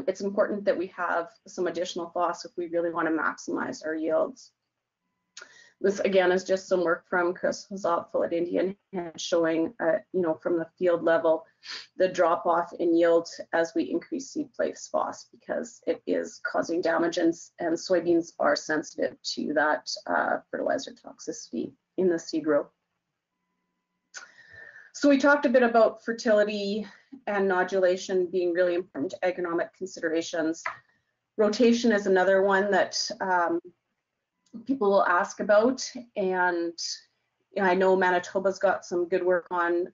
it's important that we have some additional phos if we really want to maximize our yields. This again is just some work from Chris Hosopful at Indian Head showing, from the field level, the drop off in yield as we increase seed place phos, because it is causing damage, and soybeans are sensitive to that fertilizer toxicity in the seed row. So we talked a bit about fertility and nodulation being really important agronomic considerations. Rotation is another one that people will ask about, and I know Manitoba's got some good work on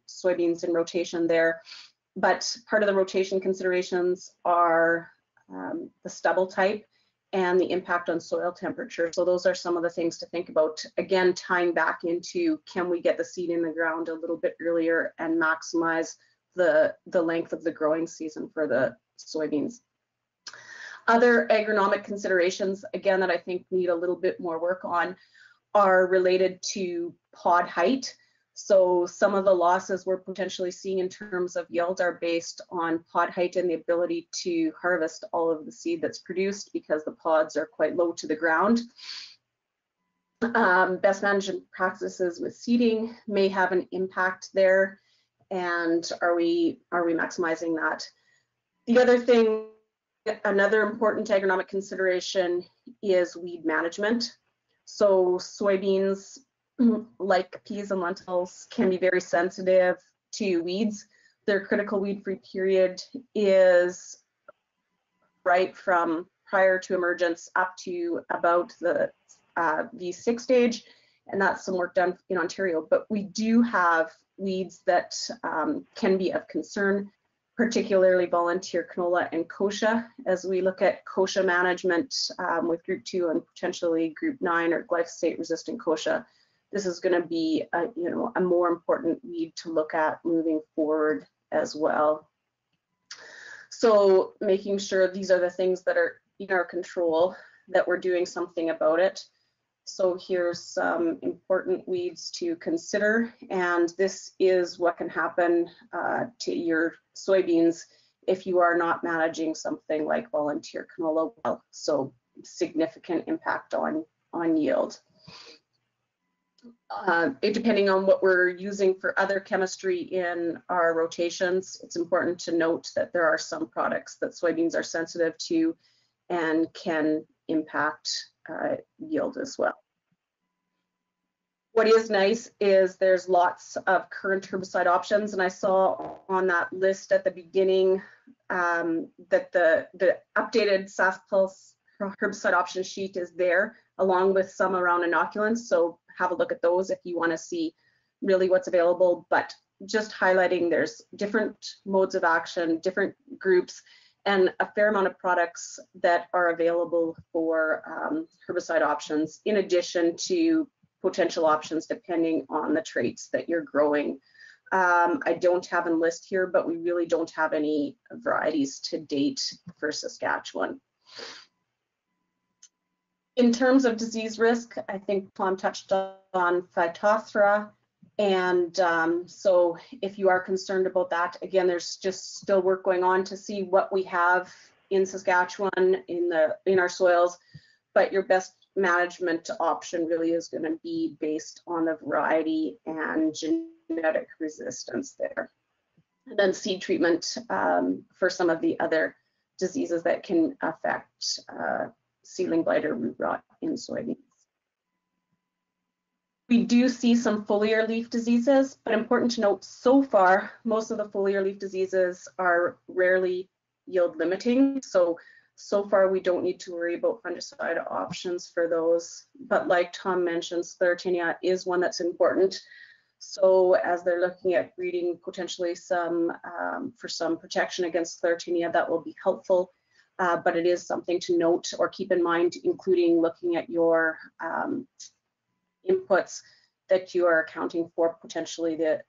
soybeans and rotation there, but part of the rotation considerations are the stubble type and the impact on soil temperature. So those are some of the things to think about. Again, tying back into, can we get the seed in the ground a little bit earlier and maximize the length of the growing season for the soybeans. Other agronomic considerations, again, that I think need a little bit more work on are related to pod height. So some of the losses we're potentially seeing in terms of yield are based on pod height and the ability to harvest all of the seed that's produced, because the pods are quite low to the ground. Best management practices with seeding may have an impact there, and are we maximizing that? The other thing, another important agronomic consideration is weed management. So soybeans, like peas and lentils, can be very sensitive to weeds. Their critical weed-free period is right from prior to emergence up to about the V6 stage, and that's some work done in Ontario. But we do have weeds that can be of concern, particularly volunteer canola and kochia. As we look at kochia management with group 2 and potentially group 9 or glyphosate resistant kochia, this is going to be a more important weed to look at moving forward as well. So making sure these are the things that are in our control, that we're doing something about it. So here's some important weeds to consider, and this is what can happen to your soybeans if you are not managing something like volunteer canola well. So significant impact on yield. Depending on what we're using for other chemistry in our rotations, it's important to note that there are some products that soybeans are sensitive to and can impact yield as well. What is nice is there's lots of current herbicide options, and I saw on that list at the beginning that the updated SAS Pulse herbicide option sheet is there, along with some around inoculants. So have a look at those if you want to see really what's available, but just highlighting there's different modes of action, different groups, and a fair amount of products that are available for herbicide options, in addition to potential options depending on the traits that you're growing. I don't have a list here, but we really don't have any varieties to date for Saskatchewan. In terms of disease risk, I think Tom touched on Phytophthora, and so if you are concerned about that, again, there's just still work going on to see what we have in Saskatchewan in our soils, but your best management option really is going to be based on the variety and genetic resistance there. And then seed treatment for some of the other diseases that can affect seedling blight or root rot in soybeans. We do see some foliar leaf diseases, but important to note, so far, most of the foliar leaf diseases are rarely yield limiting. So far, we don't need to worry about fungicide options for those. But like Tom mentioned, Sclerotinia is one that's important. So as they're looking at breeding potentially some for some protection against Sclerotinia, that will be helpful. But it is something to note or keep in mind, including looking at your inputs, that you are accounting for potentially a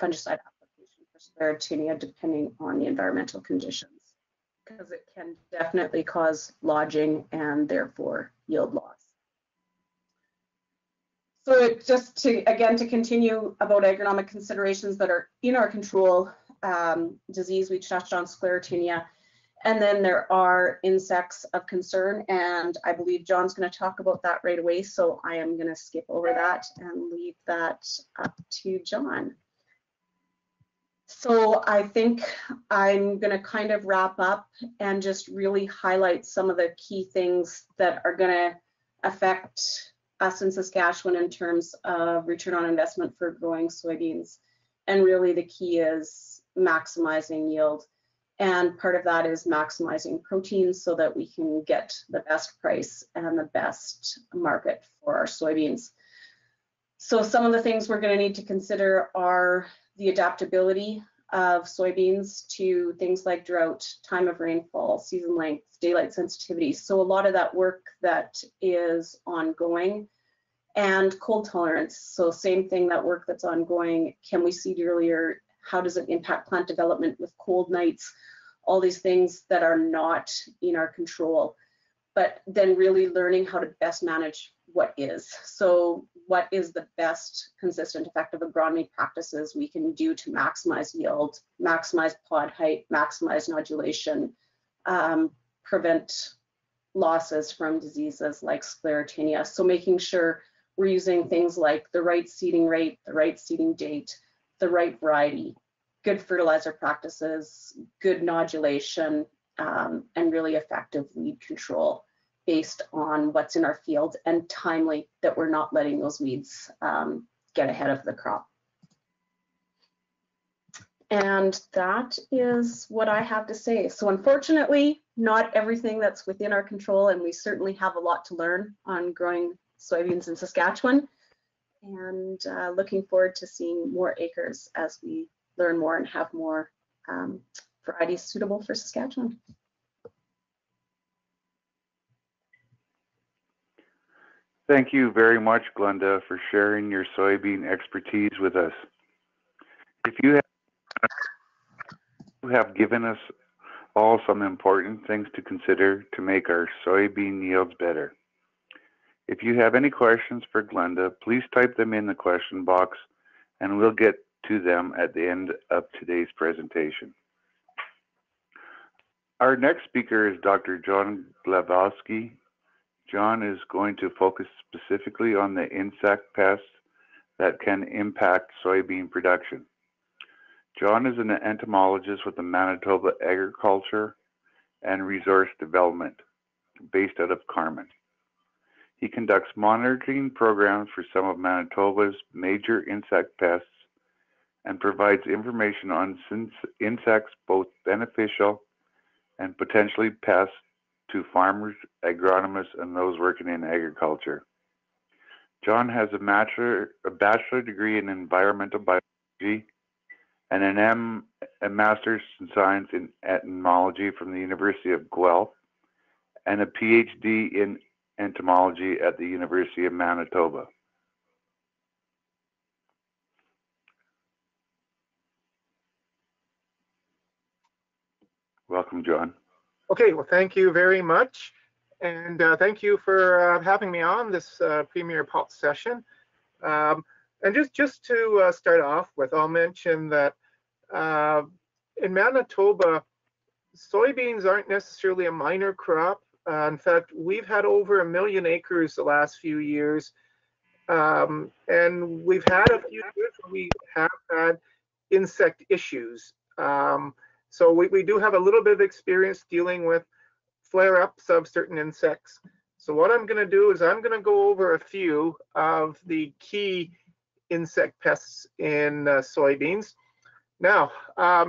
fungicide application for Sclerotinia, depending on the environmental conditions, because it can definitely cause lodging and therefore yield loss. So just to continue about agronomic considerations that are in our control, disease, we touched on Sclerotinia. And then there are insects of concern, and I believe John's going to talk about that right away, so I am going to skip over that and leave that up to John. So I think I'm going to kind of wrap up and just really highlight some of the key things that are going to affect us in Saskatchewan in terms of return on investment for growing soybeans. And really the key is maximizing yield. And part of that is maximizing protein so that we can get the best price and the best market for our soybeans. So some of the things we're going to need to consider are the adaptability of soybeans to things like drought, time of rainfall, season length, daylight sensitivity. So a lot of that work that is ongoing, and cold tolerance. So same thing, that work that's ongoing. Can we seed earlier? How does it impact plant development with cold nights? All these things that are not in our control, but then really learning how to best manage what is. So what is the best consistent effective agronomy practices we can do to maximize yield, maximize pod height, maximize nodulation, prevent losses from diseases like sclerotinia. So making sure we're using things like the right seeding rate, the right seeding date, the right variety, good fertilizer practices, good nodulation, and really effective weed control based on what's in our field, and timely, that we're not letting those weeds get ahead of the crop. And that is what I have to say. So unfortunately, not everything that's within our control, and we certainly have a lot to learn on growing soybeans in Saskatchewan, and looking forward to seeing more acres as we learn more and have more varieties suitable for Saskatchewan. Thank you very much, Glenda, for sharing your soybean expertise with us. If you have given us all some important things to consider to make our soybean yields better. If you have any questions for Glenda, please type them in the question box and we'll get to them at the end of today's presentation. Our next speaker is Dr. John Gavloski. John is going to focus specifically on the insect pests that can impact soybean production. John is an entomologist with the Manitoba Agriculture and Resource Development, based out of Carman. He conducts monitoring programs for some of Manitoba's major insect pests and provides information on insects both beneficial and potentially pests to farmers, agronomists, and those working in agriculture. John has a bachelor degree in environmental biology and a master's in science in entomology from the University of Guelph, and a PhD in entomology at the University of Manitoba. Welcome, John. Okay, well, thank you very much. And thank you for having me on this Premier Pulse session. And just to start off with, I'll mention that in Manitoba, soybeans aren't necessarily a minor crop. In fact, we've had over 1 million acres the last few years. And we've had a few years where we have had insect issues. So we do have a little bit of experience dealing with flare-ups of certain insects. So what I'm going to do is I'm going to go over a few of the key insect pests in soybeans. Now,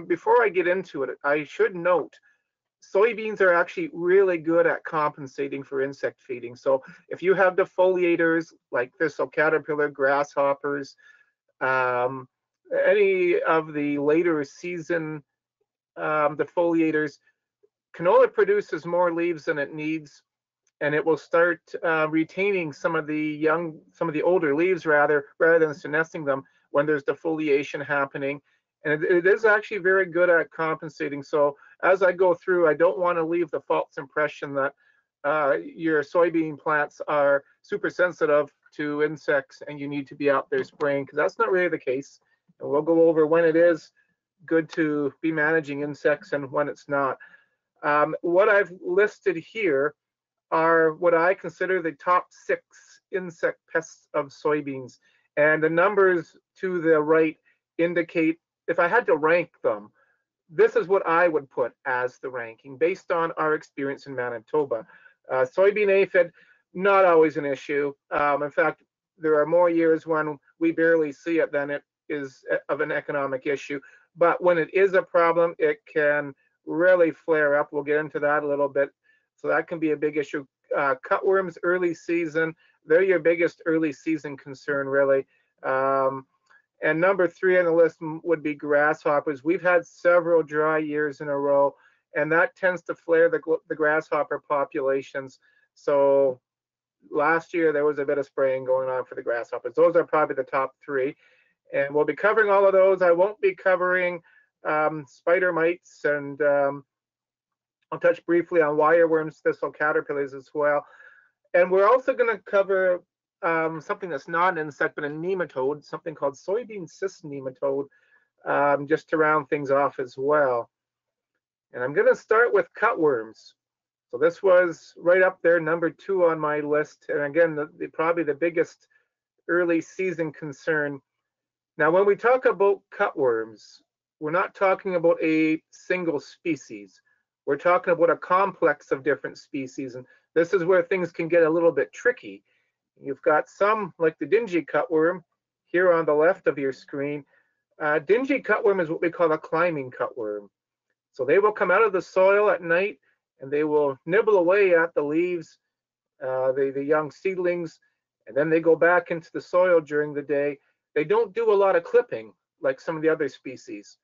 before I get into it, I should note soybeans are actually really good at compensating for insect feeding. So if you have defoliators like thistle caterpillar, grasshoppers, any of the later season defoliators, canola produces more leaves than it needs, and it will start retaining some of the older leaves rather than senescing them when there's defoliation happening. And it is actually very good at compensating. So as I go through, I don't want to leave the false impression that your soybean plants are super sensitive to insects and you need to be out there spraying, because that's not really the case. And we'll go over when it is good to be managing insects and when it's not. What I've listed here are what I consider the top 6 insect pests of soybeans. And the numbers to the right indicate, if I had to rank them, this is what I would put as the ranking based on our experience in Manitoba. Soybean aphid, not always an issue. In fact, there are more years when we barely see it than it is of an economic issue. But when it is a problem, it can really flare up. We'll get into that a little bit. So that can be a big issue. Cutworms early season, they're your biggest early season concern, really. And number 3 on the list would be grasshoppers. We've had several dry years in a row, and that tends to flare the grasshopper populations. So last year there was a bit of spraying going on for the grasshoppers. Those are probably the top 3. And we'll be covering all of those. I won't be covering spider mites, and I'll touch briefly on wireworms, thistle caterpillars as well. And we're also going to cover something that's not an insect, but a nematode, something called soybean cyst nematode, just to round things off as well. And I'm going to start with cutworms. So this was right up there, number 2 on my list. And again, probably the biggest early season concern. Now, when we talk about cutworms, we're not talking about a single species. We're talking about a complex of different species. And this is where things can get a little bit tricky. You've got some, like the dingy cutworm, here on the left of your screen. Dingy cutworm is what we call a climbing cutworm. So they will come out of the soil at night, and they will nibble away at the leaves, the young seedlings, and then they go back into the soil during the day. They don't do a lot of clipping like some of the other species.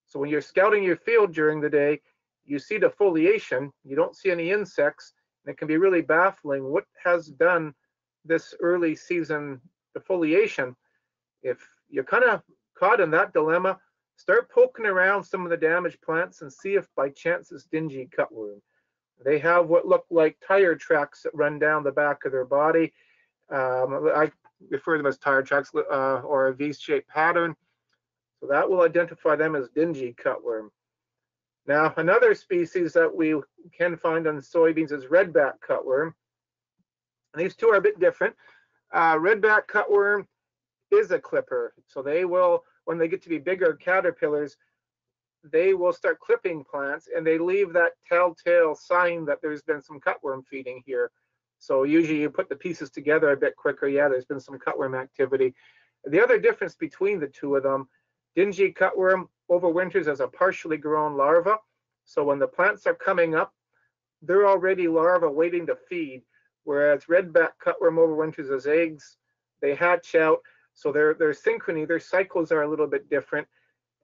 So when you're scouting your field during the day, you see the foliation, you don't see any insects, and it can be really baffling what has done this early season defoliation. If you're kind of caught in that dilemma, start poking around some of the damaged plants and see if by chance it's dingy cutworm. They have what look like tire tracks that run down the back of their body. I refer to them as tire tracks or a V-shaped pattern. So that will identify them as dingy cutworm. Now, another species that we can find on soybeans is redback cutworm. And these two are a bit different. Redback cutworm is a clipper. So they will, when they get to be bigger caterpillars, they will start clipping plants, and they leave that telltale sign that there's been some cutworm feeding here. So usually you put the pieces together a bit quicker. Yeah, there's been some cutworm activity. The other difference between the two of them, dingy cutworm overwinters as a partially grown larva. So when the plants are coming up, they're already larvae waiting to feed, whereas redback cutworm overwinters as eggs. They hatch out, so their synchrony, their cycles are a little bit different.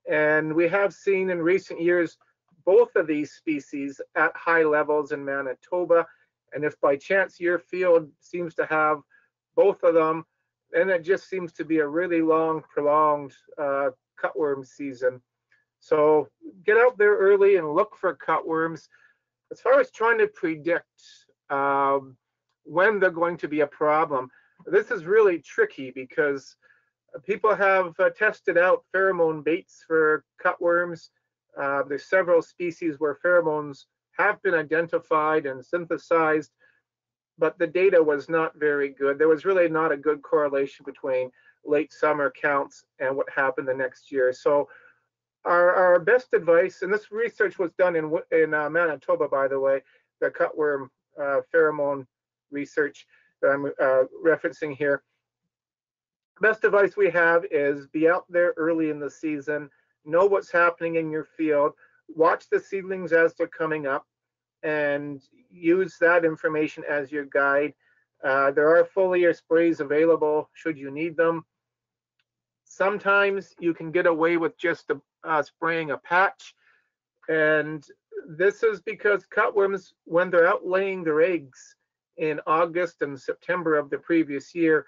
And we have seen in recent years both of these species at high levels in Manitoba. And if by chance your field seems to have both of them, then it just seems to be a really long, prolonged cutworm season. So get out there early and look for cutworms. As far as trying to predict when they're going to be a problem, this is really tricky because people have tested out pheromone baits for cutworms. There's several species where pheromones have been identified and synthesized, but the data was not very good. There was really not a good correlation between late summer counts and what happened the next year. So our best advice, and this research was done in Manitoba, by the way, the cutworm pheromone research that I'm referencing here. Best advice we have is be out there early in the season, know what's happening in your field, watch the seedlings as they're coming up, and use that information as your guide. There are foliar sprays available should you need them. Sometimes you can get away with just spraying a patch, and this is because cutworms, when they're out laying their eggs in August and September of the previous year,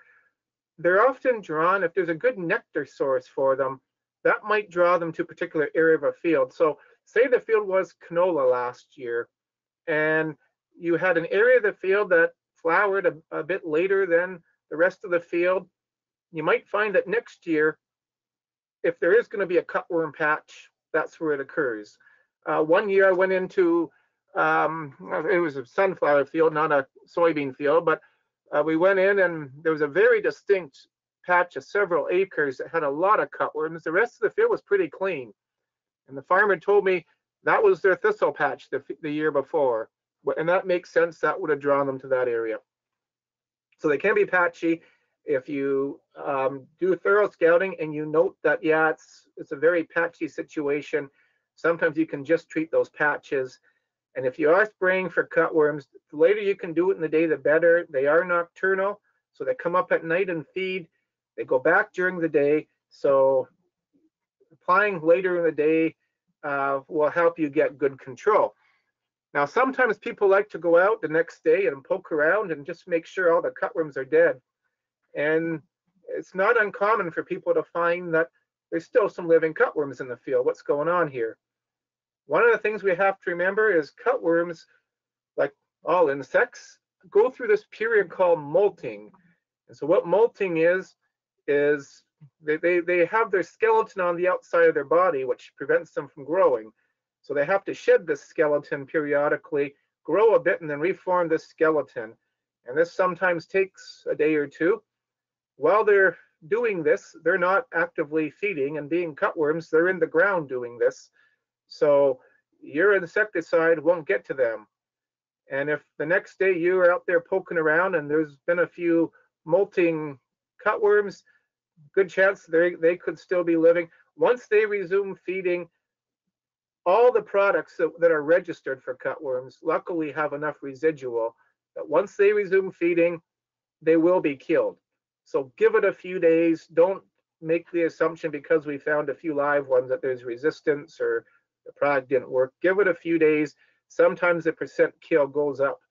they're often drawn, if there's a good nectar source for them, that might draw them to a particular area of a field. So say the field was canola last year, and you had an area of the field that flowered a bit later than the rest of the field. You might find that next year, if there is going to be a cutworm patch, that's where it occurs. One year I went into it was a sunflower field, not a soybean field, but we went in and there was a very distinct patch of several acres that had a lot of cutworms. The rest of the field was pretty clean. And the farmer told me that was their thistle patch the year before. And that makes sense. That would have drawn them to that area. So they can be patchy. If you do thorough scouting and you note that, yeah, it's a very patchy situation, sometimes you can just treat those patches. And if you are spraying for cutworms, the later you can do it in the day, the better. They are nocturnal, so they come up at night and feed. They go back during the day. So applying later in the day will help you get good control. Now, sometimes people like to go out the next day and poke around and just make sure all the cutworms are dead. And it's not uncommon for people to find that there's still some living cutworms in the field. What's going on here? One of the things we have to remember is cutworms, like all insects, go through this period called molting. And so what molting is they have their skeleton on the outside of their body, which prevents them from growing. So they have to shed this skeleton periodically, grow a bit, and then reform this skeleton. And this sometimes takes a day or two. While they're doing this, they're not actively feeding, and being cutworms, they're in the ground doing this. So your insecticide won't get to them. And if the next day you're out there poking around and there's been a few molting cutworms, good chance they could still be living. Once they resume feeding, all the products that are registered for cutworms luckily have enough residual that once they resume feeding, they will be killed. So give it a few days. Don't make the assumption because we found a few live ones that there's resistance or the product didn't work. Give it a few days. Sometimes the percent kill goes up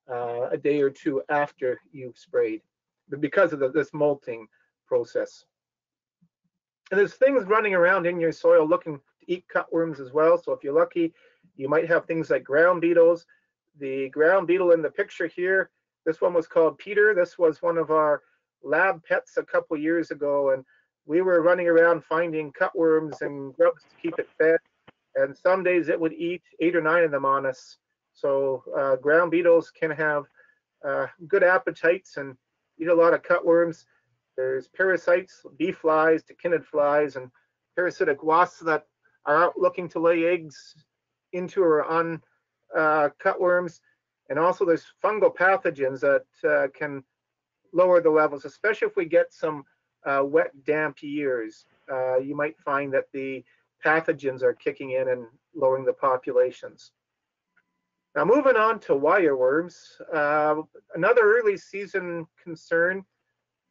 a day or two after you've sprayed, but because of this molting process. And there's things running around in your soil looking to eat cutworms as well. So if you're lucky, you might have things like ground beetles. The ground beetle in the picture here, this one was called Peter. This was one of our lab pets a couple years ago, and we were running around finding cutworms and grubs to keep it fed. And some days it would eat 8 or 9 of them on us. So ground beetles can have good appetites and eat a lot of cutworms. There's parasites, bee flies, tachinid flies, and parasitic wasps that are out looking to lay eggs into or on cutworms. And also there's fungal pathogens that can lower the levels, especially if we get some wet, damp years. You might find that the pathogens are kicking in and lowering the populations. Now moving on to wireworms, another early season concern.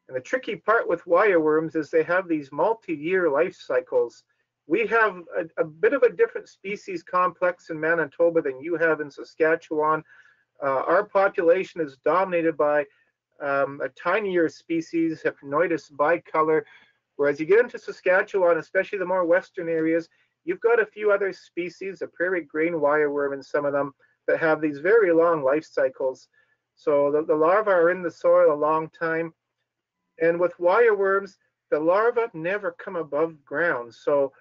And the tricky part with wireworms is they have these multi-year life cycles. We have a bit of a different species complex in Manitoba than you have in Saskatchewan. Our population is dominated by a tinier species, Hypnoidus bicolor, whereas you get into Saskatchewan, especially the more western areas, you've got a few other species, the prairie grain wireworm and some of them, that have these very long life cycles. So the larvae are in the soil a long time. And with wireworms, the larvae never come above ground. So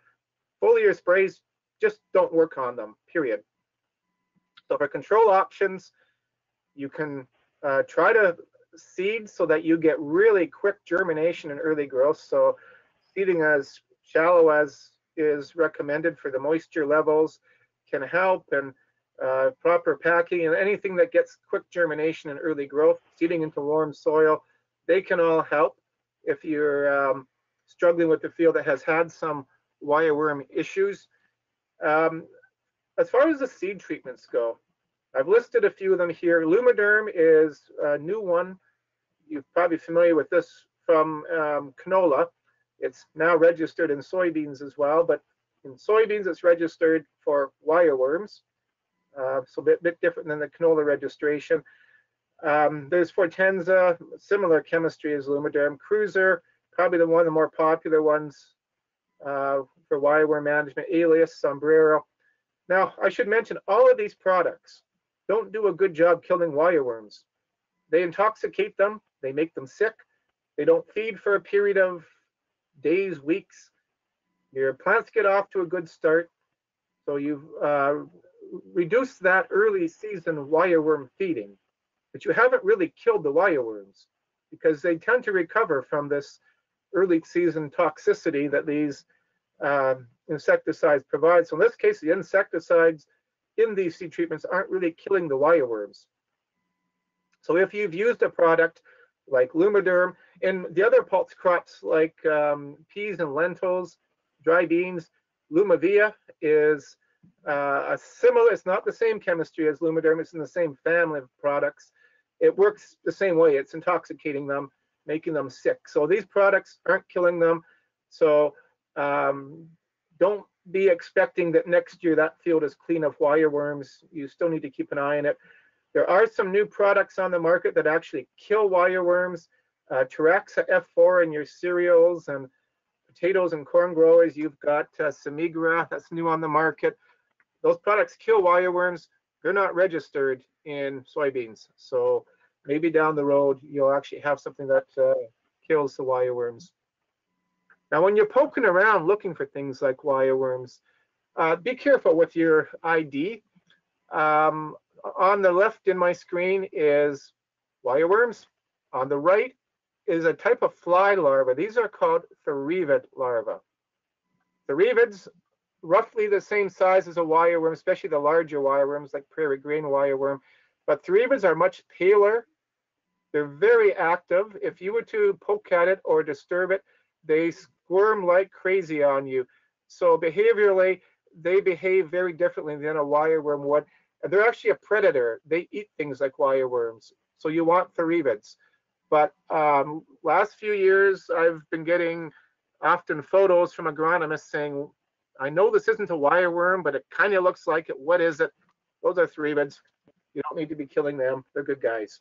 foliar sprays just don't work on them, period. So for control options, you can try to seed so that you get really quick germination and early growth. So seeding as shallow as is recommended for the moisture levels can help, and proper packing and anything that gets quick germination and early growth, seeding into warm soil, they can all help. If you're struggling with the field that has had some wireworm issues. As far as the seed treatments go, I've listed a few of them here. Lumiderm is a new one. You're probably familiar with this from canola. It's now registered in soybeans as well, but in soybeans it's registered for wireworms. So a bit different than the canola registration. There's Fortenza, similar chemistry as Lumiderm. Cruiser, probably one of the more popular ones for wireworm management. Alias, Sombrero. Now, I should mention all of these products don't do a good job killing wireworms. They intoxicate them, they make them sick, they don't feed for a period of days, weeks. Your plants get off to a good start. So you've reduce that early season wireworm feeding, but you haven't really killed the wireworms because they tend to recover from this early season toxicity that these insecticides provide. So in this case, the insecticides in these seed treatments aren't really killing the wireworms. So if you've used a product like Lumiderm and the other pulse crops like peas and lentils, dry beans, Lumivia is a similar, it's not the same chemistry as Lumiderm, it's in the same family of products. It works the same way, it's intoxicating them, making them sick. So these products aren't killing them. So don't be expecting that next year that field is clean of wireworms. You still need to keep an eye on it. There are some new products on the market that actually kill wireworms. Taraxa F4 in your cereals and potatoes and corn growers. You've got Semigra, that's new on the market. Those products kill wireworms. They're not registered in soybeans. So maybe down the road, you'll actually have something that kills the wireworms. Now, when you're poking around looking for things like wireworms, be careful with your ID. On the left in my screen is wireworms. On the right is a type of fly larva. These are called Therivid larvae. Therivids, roughly the same size as a wireworm, especially the larger wireworms like prairie grain wireworm. But Therivids are much paler. They're very active. If you were to poke at it or disturb it, they squirm like crazy on you. So behaviorally, they behave very differently than a wireworm would. They're actually a predator. They eat things like wireworms. So you want Therivids. But last few years, I've been getting often photos from agronomists saying, I know this isn't a wireworm, but it kind of looks like it. What is it? Those are Therivids. You don't need to be killing them. They're good guys.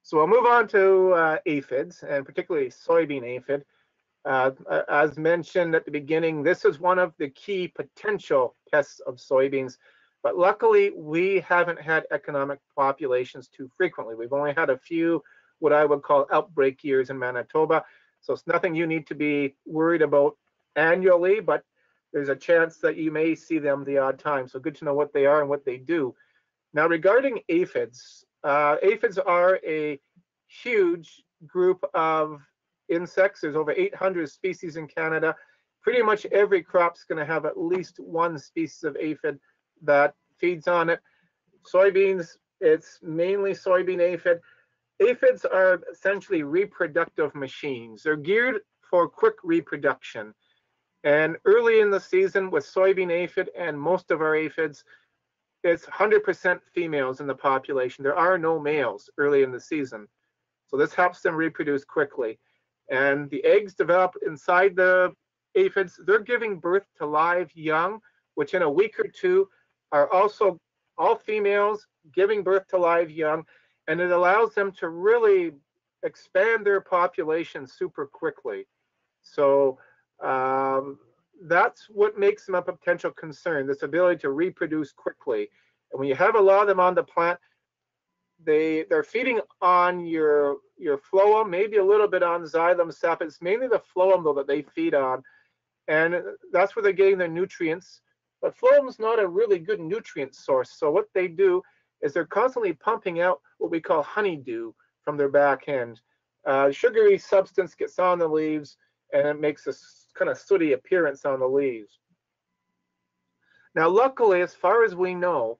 So I'll move on to aphids, and particularly soybean aphid. As mentioned at the beginning, this is one of the key potential pests of soybeans, but luckily we haven't had economic populations too frequently. We've only had a few what I would call outbreak years in Manitoba, so it's nothing you need to be worried about annually, but there's a chance that you may see them the odd time, so good to know what they are and what they do. Now regarding aphids, aphids are a huge group of insects. There's over 800 species in Canada. Pretty much every crop's going to have at least one species of aphid that feeds on it. Soybeans, it's mainly soybean aphid. Aphids are essentially reproductive machines. They're geared for quick reproduction. And early in the season with soybean aphid and most of our aphids, it's 100% females in the population. There are no males early in the season. So this helps them reproduce quickly. And the eggs develop inside the aphids. They're giving birth to live young, which in a week or two are also all females giving birth to live young. And it allows them to really expand their population super quickly. So that's what makes them a potential concern, this ability to reproduce quickly. And when you have a lot of them on the plant, they're feeding on your phloem, maybe a little bit on xylem sap. It's mainly the phloem though that they feed on, and that's where they're getting their nutrients. But phloem's not a really good nutrient source. So what they do is they're constantly pumping out what we call honeydew from their back end. Sugary substance gets on the leaves and it makes a kind of sooty appearance on the leaves. Now, luckily, as far as we know,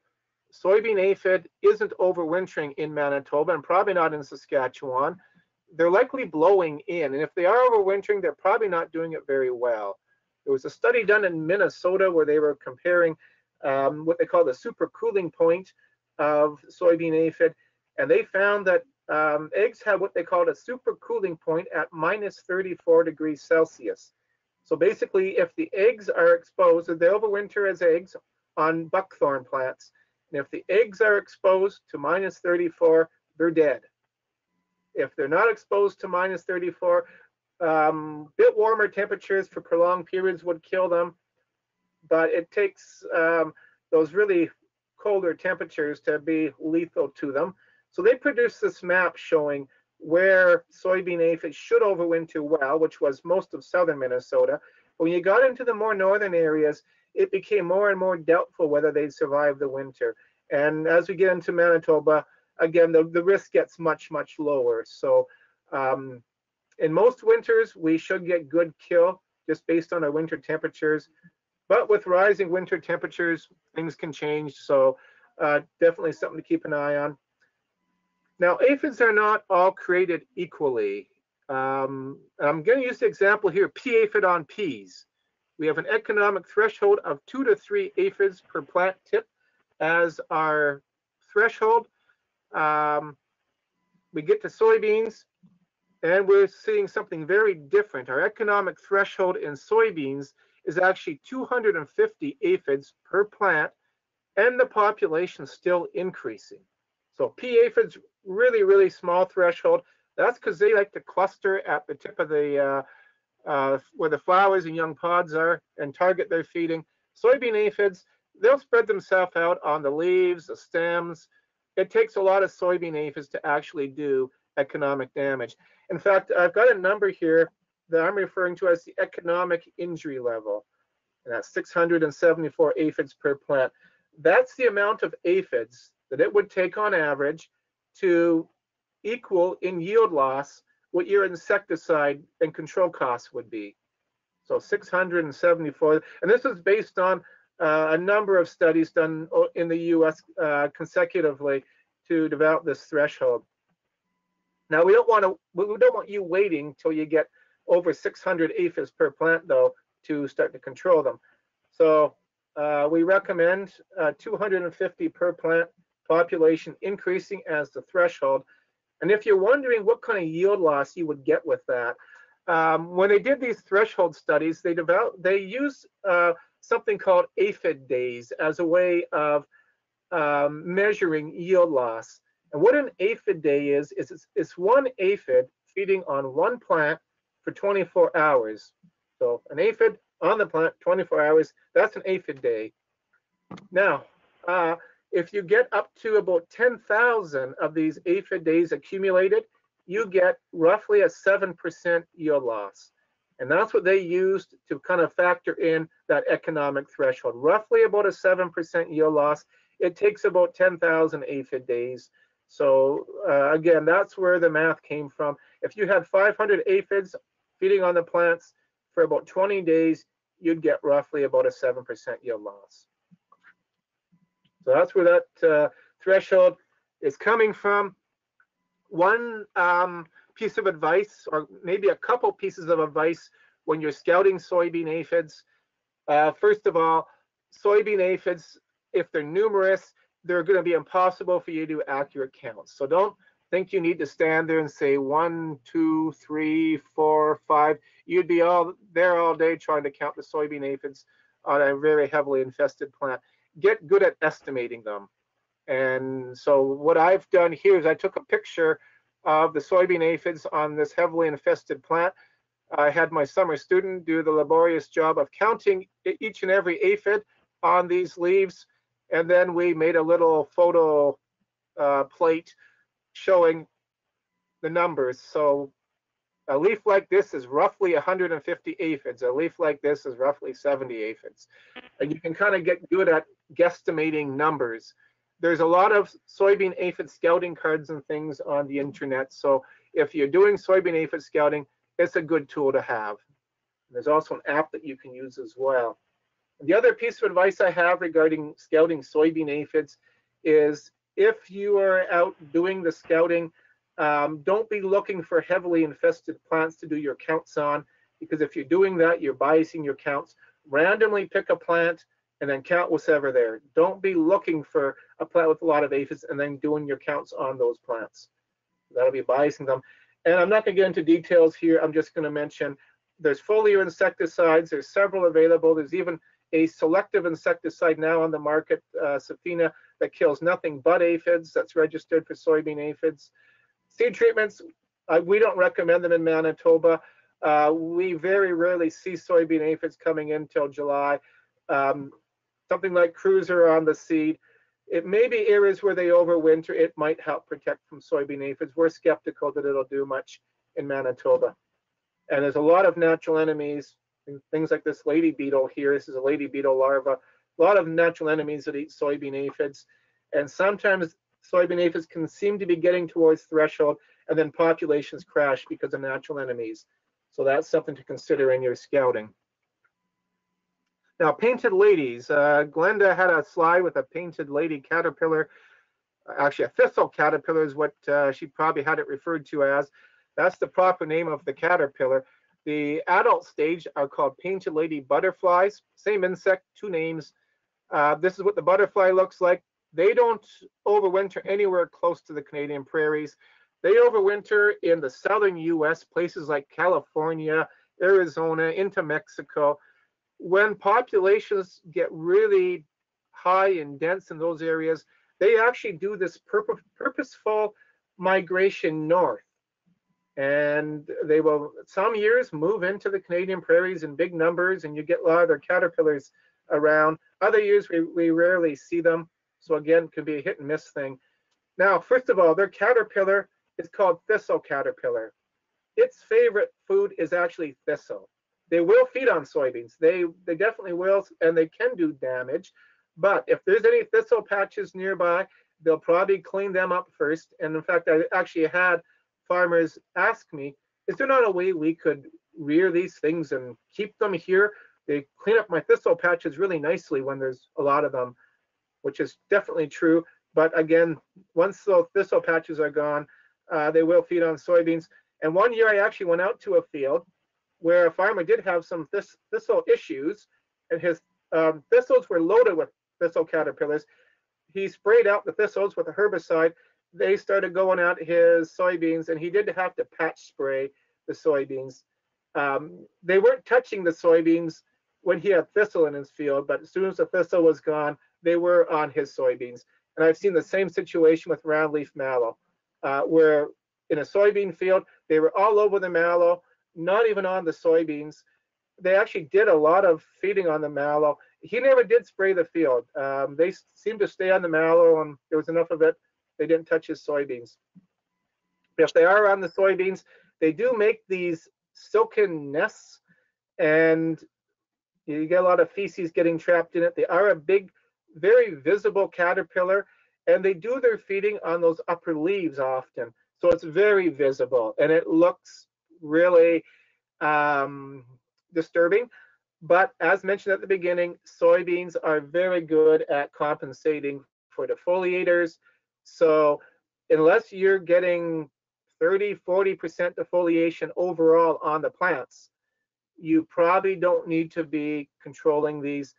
soybean aphid isn't overwintering in Manitoba and probably not in Saskatchewan. They're likely blowing in, and if they are overwintering, they're probably not doing it very well. There was a study done in Minnesota where they were comparing what they call the super cooling point of soybean aphid, and they found that eggs have what they called a super cooling point at minus 34 degrees Celsius. So basically, if the eggs are exposed, they overwinter as eggs on buckthorn plants. And if the eggs are exposed to minus 34, they're dead. If they're not exposed to minus 34, bit warmer temperatures for prolonged periods would kill them. But it takes those really colder temperatures to be lethal to them. So they produced this map showing where soybean aphids should overwinter well, which was most of southern Minnesota. But when you got into the more northern areas, it became more and more doubtful whether they'd survive the winter. And as we get into Manitoba, again, the risk gets much, much lower. So in most winters, we should get good kill just based on our winter temperatures. But with rising winter temperatures, things can change. So definitely something to keep an eye on. Now, aphids are not all created equally. I'm going to use the example here, pea aphid on peas. We have an economic threshold of 2 to 3 aphids per plant tip as our threshold. We get to soybeans, and we're seeing something very different. Our economic threshold in soybeans is actually 250 aphids per plant, and the population is still increasing. So pea aphids, really, really small threshold. That's because they like to cluster at the tip of the where the flowers and young pods are and target their feeding. Soybean aphids, they'll spread themselves out on the leaves, the stems. It takes a lot of soybean aphids to actually do economic damage. In fact, I've got a number here that I'm referring to as the economic injury level, and that's 674 aphids per plant. That's the amount of aphids that it would take on average to equal in yield loss what your insecticide and control costs would be. So 674, and this is based on a number of studies done in the US consecutively to develop this threshold. Now we don't want you waiting till you get over 600 aphids per plant though to start to control them. So we recommend 250 per plant, population increasing as the threshold. And if you're wondering what kind of yield loss you would get with that, when they did these threshold studies, they used something called aphid days as a way of measuring yield loss. And what an aphid day is it's one aphid feeding on one plant for 24 hours. So an aphid on the plant, 24 hours, that's an aphid day. Now, if you get up to about 10,000 of these aphid days accumulated, you get roughly a 7% yield loss. And that's what they used to kind of factor in that economic threshold. Roughly about a 7% yield loss. It takes about 10,000 aphid days. So again, that's where the math came from. If you had 500 aphids feeding on the plants for about 20 days, you'd get roughly about a 7% yield loss. So that's where that threshold is coming from. One piece of advice, or maybe a couple pieces of advice when you're scouting soybean aphids. First of all, soybean aphids, if they're numerous, they're going to be impossible for you to do accurate counts. So don't think you need to stand there and say 1, 2, 3, 4, 5. You'd be there all day trying to count the soybean aphids on a very heavily infested plant. Get good at estimating them. And so what I've done here is I took a picture of the soybean aphids on this heavily infested plant. I had my summer student do the laborious job of counting each and every aphid on these leaves. And then we made a little photo plate showing the numbers. So a leaf like this is roughly 150 aphids. A leaf like this is roughly 70 aphids. And you can kind of get good at guesstimating numbers. There's a lot of soybean aphid scouting cards and things on the internet. So if you're doing soybean aphid scouting, it's a good tool to have. There's also an app that you can use as well. The other piece of advice I have regarding scouting soybean aphids is if you are out doing the scouting, don't be looking for heavily infested plants to do your counts on, because if you're doing that, you're biasing your counts. Randomly pick a plant and then count what's ever there. Don't be looking for a plant with a lot of aphids and then doing your counts on those plants. That'll be biasing them. And I'm not going to get into details here. I'm just going to mention there's foliar insecticides. There's several available. There's even a selective insecticide now on the market, Safina, that kills nothing but aphids. That's registered for soybean aphids. Seed treatments, we don't recommend them in Manitoba. We very rarely see soybean aphids coming in till July. Something like Cruiser on the seed. It may be areas where they overwinter. It might help protect from soybean aphids. We're skeptical that it'll do much in Manitoba. And there's a lot of natural enemies things like this lady beetle here. This is a lady beetle larva. A lot of natural enemies that eat soybean aphids, and sometimes soybean aphids can seem to be getting towards threshold, and then populations crash because of natural enemies. So that's something to consider in your scouting. Now, painted ladies. Glenda had a slide with a painted lady caterpillar. Actually, a thistle caterpillar is what she probably had it referred to as. That's the proper name of the caterpillar. The adult stage are called painted lady butterflies. Same insect, two names. This is what the butterfly looks like. They don't overwinter anywhere close to the Canadian prairies. They overwinter in the southern US, places like California, Arizona, into Mexico. When populations get really high and dense in those areas, they actually do this purposeful migration north. And they will, some years, move into the Canadian prairies in big numbers, and you get a lot of their caterpillars around. Other years, we rarely see them. So again, it could be a hit and miss thing. Now, first of all, their caterpillar is called thistle caterpillar. Its favorite food is actually thistle. They will feed on soybeans. They definitely will, and they can do damage. But if there's any thistle patches nearby, they'll probably clean them up first. And in fact, I actually had farmers ask me, is there not a way we could rear these things and keep them here? They clean up my thistle patches really nicely when there's a lot of them, which is definitely true. But again, once those thistle patches are gone, they will feed on soybeans. And one year I actually went out to a field where a farmer did have some thistle issues, and his thistles were loaded with thistle caterpillars. He sprayed out the thistles with a herbicide. They started going out his soybeans, and he did have to patch spray the soybeans. They weren't touching the soybeans when he had thistle in his field, but as soon as the thistle was gone, they were on his soybeans. And I've seen the same situation with roundleaf mallow, where in a soybean field, they were all over the mallow, not even on the soybeans. They actually did a lot of feeding on the mallow. He never did spray the field. They seemed to stay on the mallow, and there was enough of it. They didn't touch his soybeans. If they are on the soybeans, they do make these silken nests, and you get a lot of feces getting trapped in it. They are a big, very visible caterpillar, and they do their feeding on those upper leaves often. So it's very visible, and it looks really disturbing. But as mentioned at the beginning, soybeans are very good at compensating for defoliators. So unless you're getting 30–40% defoliation overall on the plants, you probably don't need to be controlling these.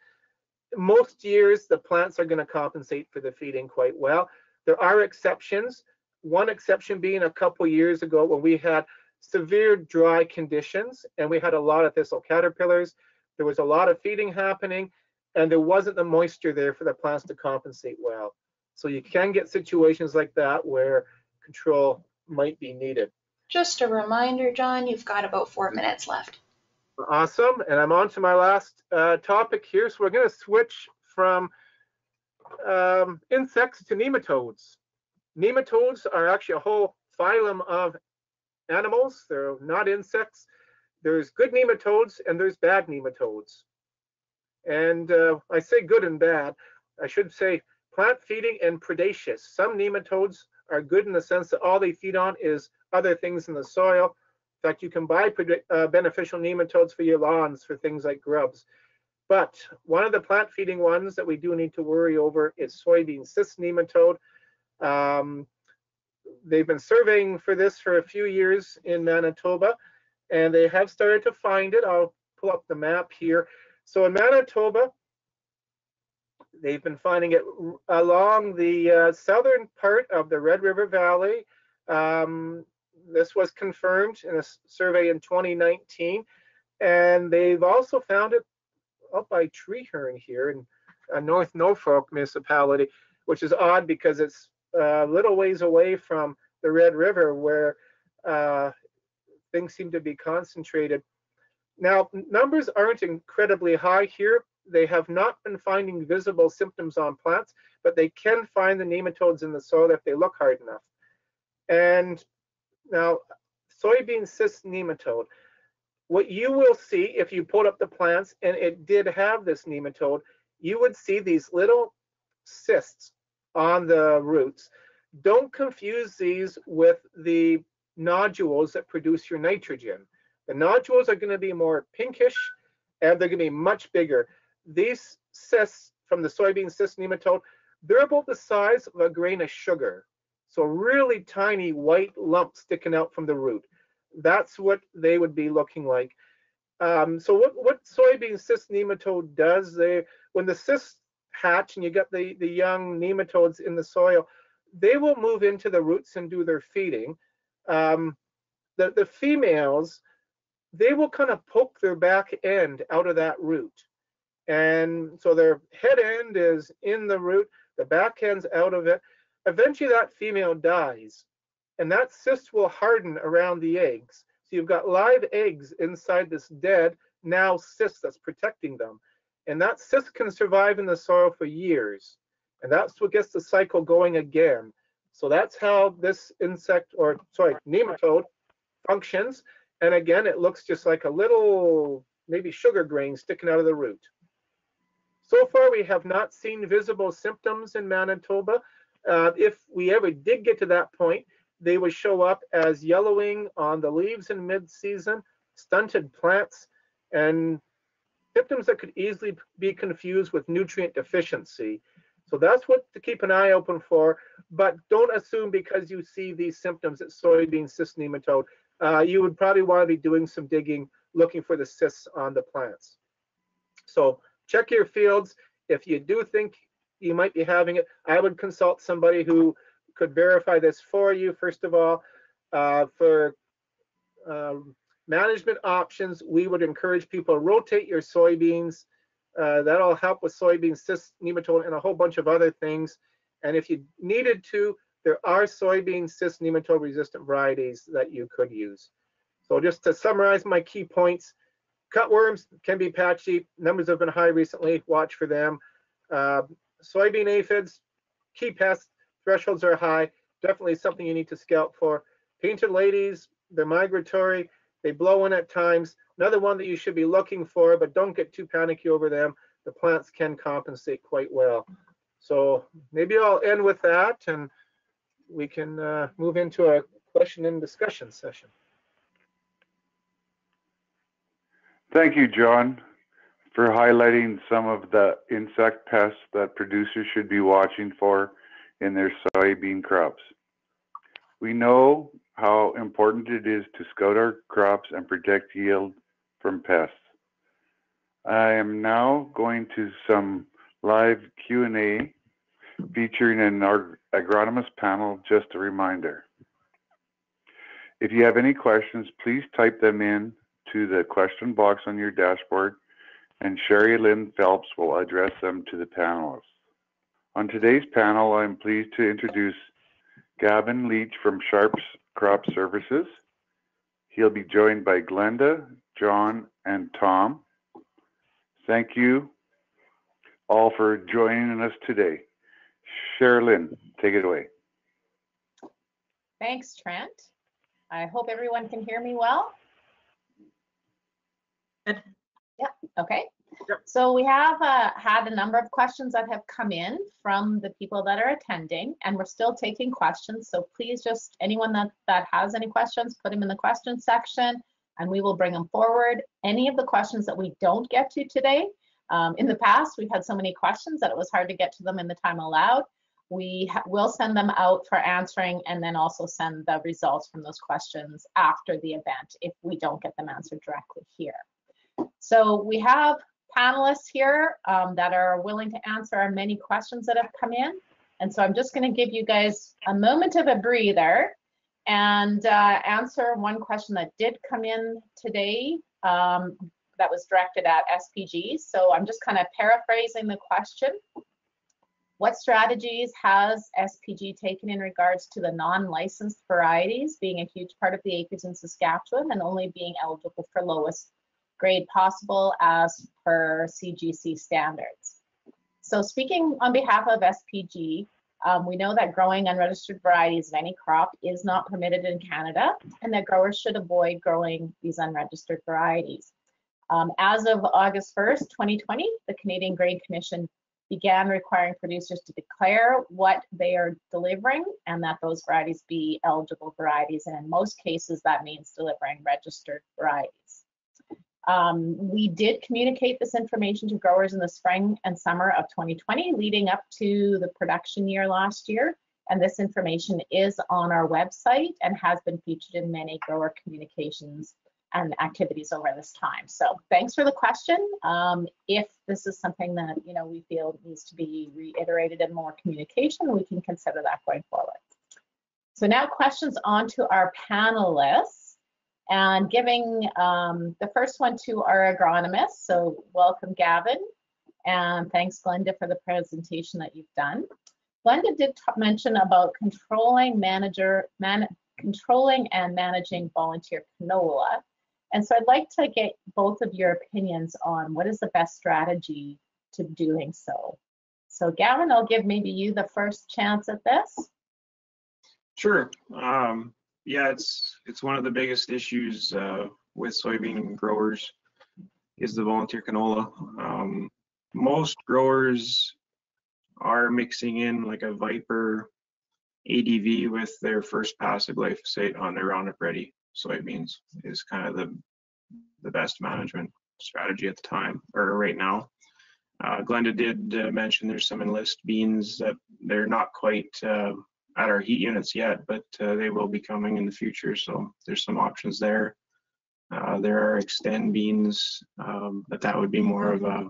Most years, the plants are going to compensate for the feeding quite well. There are exceptions. One exception being a couple years ago when we had severe dry conditions and we had a lot of thistle caterpillars. There was a lot of feeding happening, and there wasn't the moisture there for the plants to compensate well. So you can get situations like that where control might be needed. Just a reminder, John, you've got about 4 minutes left. Awesome, and I'm on to my last topic here. So we're going to switch from insects to nematodes. Nematodes are actually a whole phylum of animals. They're not insects. There's good nematodes and there's bad nematodes. And I say good and bad. I should say plant feeding and predaceous. Some nematodes are good in the sense that all they feed on is other things in the soil. In fact, you can buy beneficial nematodes for your lawns for things like grubs. But one of the plant feeding ones that we do need to worry over is soybean cyst nematode. They've been surveying for this for a few years in Manitoba, and they have started to find it. I'll pull up the map here. So in Manitoba, they've been finding it along the southern part of the Red River Valley. This was confirmed in a survey in 2019, and they've also found it up by Treeherne here in North Norfolk municipality, which is odd because it's a little ways away from the Red River where things seem to be concentrated. Now, numbers aren't incredibly high here. They have not been finding visible symptoms on plants, but they can find the nematodes in the soil if they look hard enough. And now, soybean cyst nematode. what you will see if you pulled up the plants and it did have this nematode, you would see these little cysts on the roots. Don't confuse these with the nodules that produce your nitrogen. The nodules are going to be more pinkish and they're going to be much bigger. These cysts from the soybean cyst nematode, they're about the size of a grain of sugar. So really tiny white lumps sticking out from the root. That's what they would be looking like. So what soybean cyst nematode does, when the cysts hatch and you got the young nematodes in the soil, they will move into the roots and do their feeding. The females, they will kind of poke their back end out of that root. And so their head end is in the root, the back end's out of it. Eventually that female dies and that cyst will harden around the eggs. So you've got live eggs inside this dead now cyst that's protecting them. And that cyst can survive in the soil for years. And that's what gets the cycle going again. So that's how this nematode functions. And again, it looks just like a little, maybe sugar grain sticking out of the root. So far, we have not seen visible symptoms in Manitoba. If we ever did get to that point, they would show up as yellowing on the leaves in mid-season, stunted plants, and symptoms that could easily be confused with nutrient deficiency. So that's what to keep an eye open for, but don't assume because you see these symptoms at soybean cyst nematode. You would probably want to be doing some digging, looking for the cysts on the plants. So check your fields. If you do think you might be having it, I would consult somebody who could verify this for you. First of all, for management options, we would encourage people to rotate your soybeans. That'll help with soybean cyst nematode and a whole bunch of other things. And if you needed to, there are soybean cyst nematode resistant varieties that you could use. So just to summarize my key points, cutworms can be patchy. Numbers have been high recently. Watch for them. Soybean aphids, key pests, thresholds are high. Definitely something you need to scout for. Painted ladies, they're migratory. They blow in at times. Another one that you should be looking for, but don't get too panicky over them. The plants can compensate quite well. So maybe I'll end with that and we can move into a question and discussion session. Thank you, John, for highlighting some of the insect pests that producers should be watching for in their soybean crops. We know how important it is to scout our crops and protect yield from pests. I am now going to some live Q&A featuring an agronomist panel. Just a reminder. If you have any questions, please type them in to the question box on your dashboard and Sherry Lynn Phelps will address them to the panelists. On today's panel, I'm pleased to introduce Gavin Leach from Sharps Crop Services. He'll be joined by Glenda, John, and Tom. Thank you all for joining us today. Sherilyn, take it away. Thanks, Trent. I hope everyone can hear me well. Good. Yep, okay. Yep. So we have had a number of questions that have come in from the people that are attending, and we're still taking questions. So please just, anyone that has any questions, put them in the question section and we will bring them forward. Any of the questions that we don't get to today, in the past, we've had so many questions that it was hard to get to them in the time allowed. We will send them out for answering and then also send the results from those questions after the event if we don't get them answered directly here. So we have panelists here that are willing to answer our many questions that have come in. And so I'm just going to give you guys a moment of a breather and answer one question that did come in today that was directed at SPG. So I'm just kind of paraphrasing the question. What strategies has SPG taken in regards to the non-licensed varieties being a huge part of the acres in Saskatchewan and only being eligible for lowest grade possible as per CGC standards? So speaking on behalf of SPG, We know that growing unregistered varieties of any crop is not permitted in Canada, and that growers should avoid growing these unregistered varieties. As of August 1st, 2020, the Canadian Grain Commission began requiring producers to declare what they are delivering and that those varieties be eligible varieties. And in most cases, that means delivering registered varieties. We did communicate this information to growers in the spring and summer of 2020, leading up to the production year last year. And this information is on our website and has been featured in many grower communications and activities over this time. So thanks for the question. If this is something that we feel needs to be reiterated in more communication, we can consider that going forward. So now questions on to our panelists, and giving the first one to our agronomist. So welcome, Gavin, and thanks, Glenda, for the presentation that you've done. Glenda did mention about controlling and managing volunteer canola. And so I'd like to get both of your opinions on what is the best strategy to doing so. So Gavin, I'll give maybe you the first chance at this. Sure. Yeah, it's one of the biggest issues with soybean growers is the volunteer canola. Most growers are mixing in like a Viper ADV with their first pass of glyphosate on their Roundup Ready soybeans is kind of the best management strategy at the time, or right now. Glenda did mention there's some enlist beans that they're not quite at our heat units yet, but they will be coming in the future, so there's some options there. There are extend beans, but that would be more of a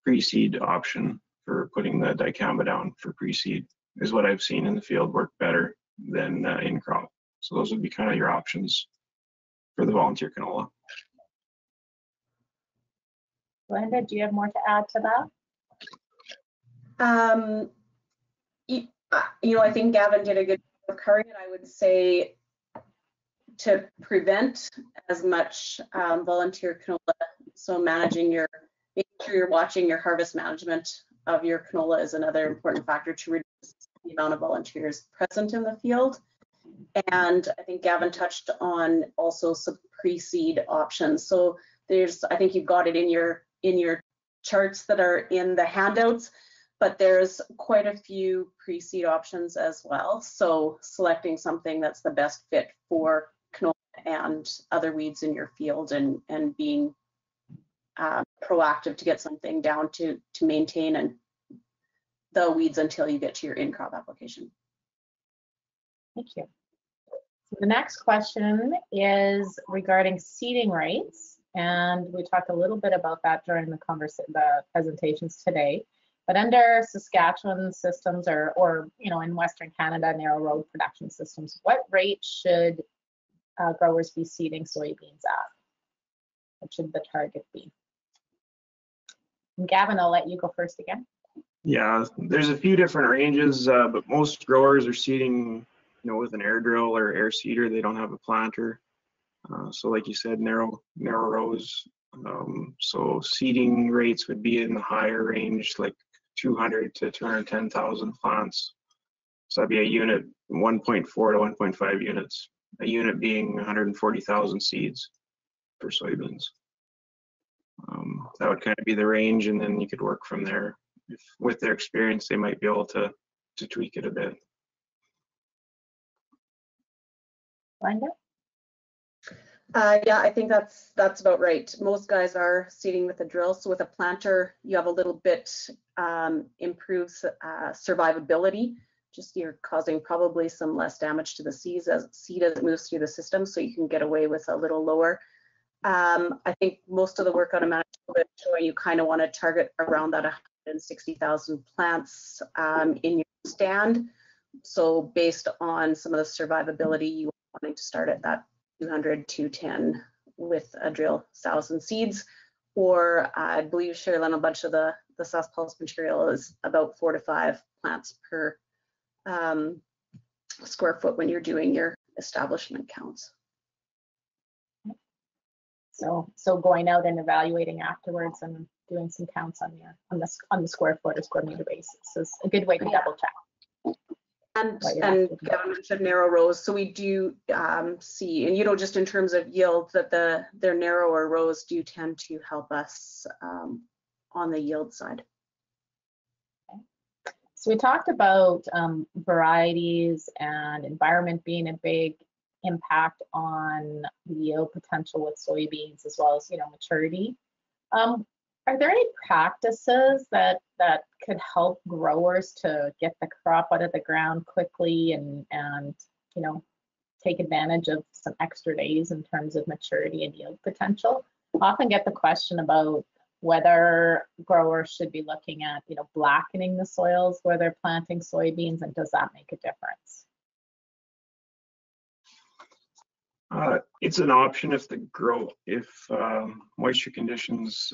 pre-seed option for putting the dicamba down for pre-seed, is what I've seen in the field work better than in crop. So those would be kind of your options for the volunteer canola. Glenda, do you have more to add to that? I think Gavin did a good job of covering it. I would say to prevent as much volunteer canola, so making sure you're watching your harvest management of your canola is another important factor to reduce the amount of volunteers present in the field. And I think Gavin touched on also some pre-seed options. So I think you've got it in your charts that are in the handouts, but there's quite a few pre-seed options as well. So selecting something that's the best fit for canola and other weeds in your field, and being proactive to get something down to maintain the weeds until you get to your in-crop application. Thank you. So the next question is regarding seeding rates, and we talked a little bit about that during the presentations today. But under Saskatchewan systems, or in Western Canada, narrow road production systems, what rate should growers be seeding soybeans at? What should the target be? And Gavin, I'll let you go first again. Yeah, there's a few different ranges, but most growers are seeding, with an air drill or air seeder. They don't have a planter. So like you said, narrow rows. So seeding rates would be in the higher range, like 200 to 210,000 plants. So that'd be a unit, 1.4 to 1.5 units. A unit being 140,000 seeds for soybeans. That would kind of be the range, and then you could work from there. With their experience, they might be able to tweak it a bit. Glenda? Yeah, I think that's about right. Most guys are seeding with a drill, so with a planter, you have a little bit improved survivability. Just you're causing probably some less damage to the seed as it moves through the system, so you can get away with a little lower. I think most of the work on a Manitoba is showing you kind of want to target around that 160,000 plants in your stand. So based on some of the survivability, you are wanting to start at that 200, 210 with a drill 1,000 seeds. Or I believe, Sherilyn, a bunch of the SAS Pulse material is about 4 to 5 plants per square foot when you're doing your establishment counts. So going out and evaluating afterwards and doing some counts on the square foot or square meter basis is a good way to double check. And Gavin mentioned narrow rows, so we do see, and just in terms of yield, that their narrower rows do tend to help us on the yield side. So we talked about varieties and environment being a big impact on the yield potential with soybeans, as well as maturity. Are there any practices that could help growers to get the crop out of the ground quickly and take advantage of some extra days in terms of maturity and yield potential? I often get the question about whether growers should be looking at blackening the soils where they're planting soybeans, and does that make a difference? It's an option if moisture conditions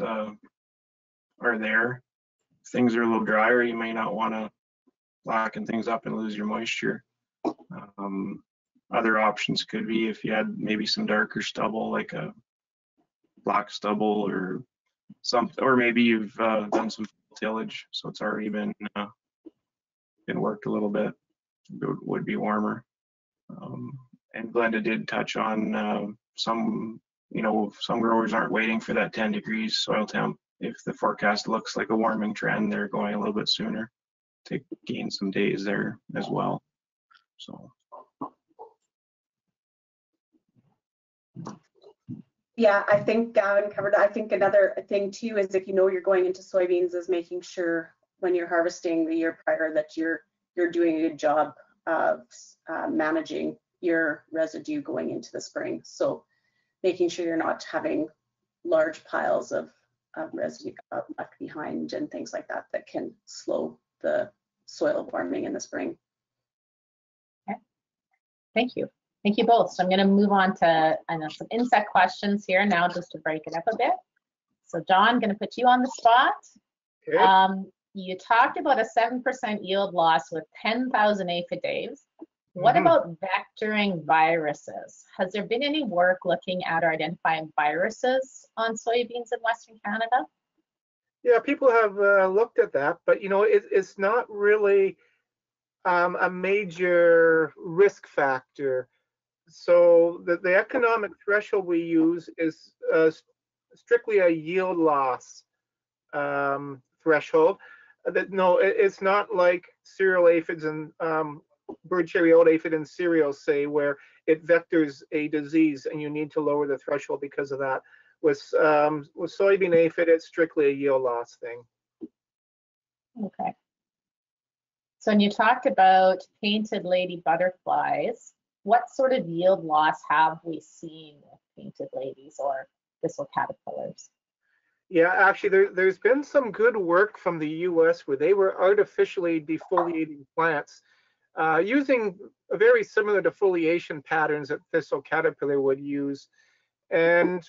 are there. If things are a little drier, you may not want to blacken things up and lose your moisture. Other options could be if you had maybe some darker stubble, like a black stubble or something, or maybe you've done some tillage, so it's already been worked a little bit. It would be warmer. And Glenda did touch on some growers aren't waiting for that 10 degrees soil temp. If the forecast looks like a warming trend, they're going a little bit sooner to gain some days there as well. So. Yeah, I think Gavin covered it. I think another thing too is if you're going into soybeans, is making sure when you're harvesting the year prior that you're doing a good job of managing your residue going into the spring. So making sure you're not having large piles of residue left behind and things like that can slow the soil warming in the spring. Okay. Thank you. Thank you both. So I'm going to move on to some insect questions here now, just to break it up a bit. So John, I'm going to put you on the spot. Okay. You talked about a 7% yield loss with 10,000 aphids. What about vectoring viruses? Has there been any work looking at or identifying viruses on soybeans in Western Canada? Yeah, people have looked at that, but it's not really a major risk factor. So the economic threshold we use is strictly a yield loss threshold. It's not like cereal aphids and bird cherry-oat aphid in cereals, say, where it vectors a disease and you need to lower the threshold because of that. With soybean aphid, it's strictly a yield loss thing. Okay. So when you talked about painted lady butterflies, what sort of yield loss have we seen with painted ladies or thistle caterpillars? Yeah, actually, there's been some good work from the US where they were artificially defoliating plants using a very similar defoliation patterns that thistle caterpillar would use. And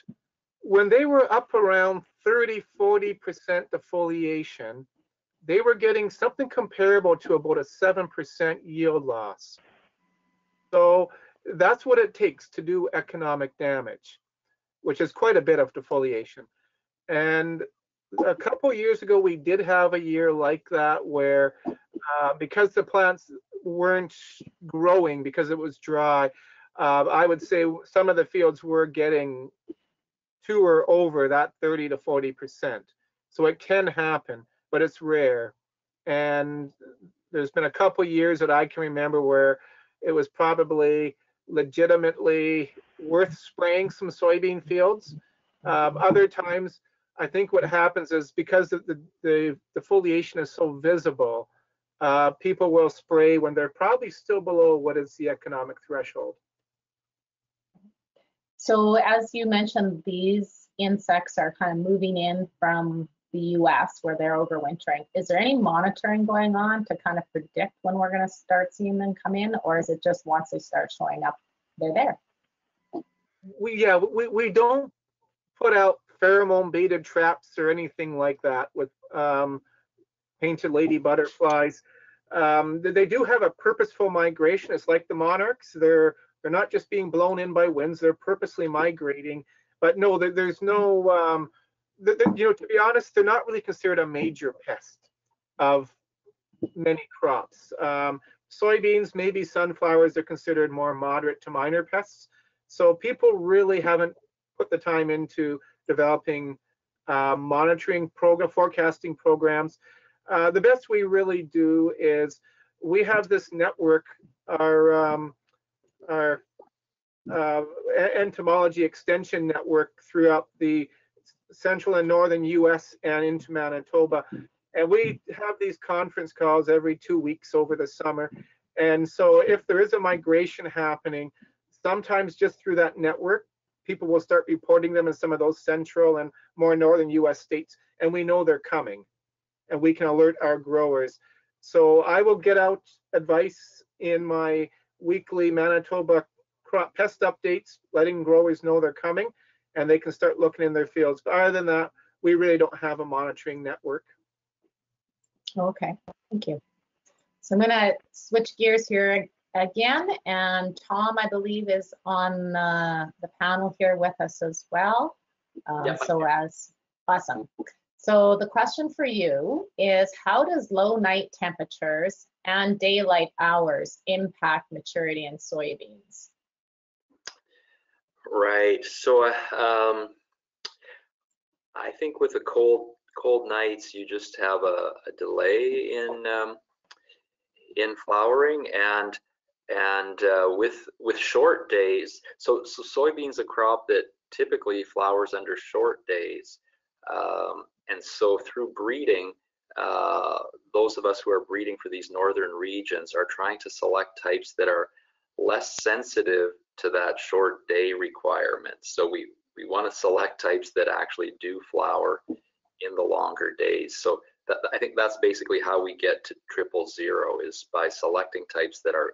when they were up around 30–40% defoliation, they were getting something comparable to about a 7% yield loss. So that's what it takes to do economic damage, which is quite a bit of defoliation. And a couple years ago, we did have a year like that where because the plants weren't growing because it was dry, I would say some of the fields were getting to or over that 30 to 40%. So it can happen, but it's rare. And there's been a couple years that I can remember where it was probably legitimately worth spraying some soybean fields. Other times, I think what happens is because the defoliation is so visible, people will spray when they're probably still below what is the economic threshold. So as you mentioned, these insects are kind of moving in from the US where they're overwintering. Is there any monitoring going on to kind of predict when we're going to start seeing them come in, or is it just once they start showing up, they're there? We don't put out pheromone baited traps or anything like that with painted lady butterflies. They do have a purposeful migration. It's like the monarchs. They're not just being blown in by winds. They're purposely migrating But no, there's no, you know, to be honest, they're not really considered a major pest of many crops. Soybeans, maybe sunflowers are considered more moderate to minor pests. So people really haven't put the time into developing monitoring program, forecasting programs. The best we really do is we have this network, our entomology extension network throughout the central and northern US and into Manitoba. And we have these conference calls every 2 weeks over the summer. And so if there is a migration happening, sometimes just through that network, people will start reporting them in some of those central and more northern US states, and we know they're coming, and we can alert our growers. So I will get out advice in my weekly Manitoba crop pest updates, letting growers know they're coming, and they can start looking in their fields. But other than that, we really don't have a monitoring network. Okay, thank you. So I'm going to switch gears here again, and Tom, I believe, is on the panel here with us as well. Yep. Awesome. So the question for you is, how does low night temperatures and daylight hours impact maturity in soybeans? Right. So I think with the cold nights, you just have a delay in flowering, and with short days. So soybeans a crop that typically flowers under short days, and so through breeding, those of us who are breeding for these northern regions are trying to select types that are less sensitive to that short day requirement. So we want to select types that actually do flower in the longer days. So I think that's basically how we get to 000, is by selecting types that are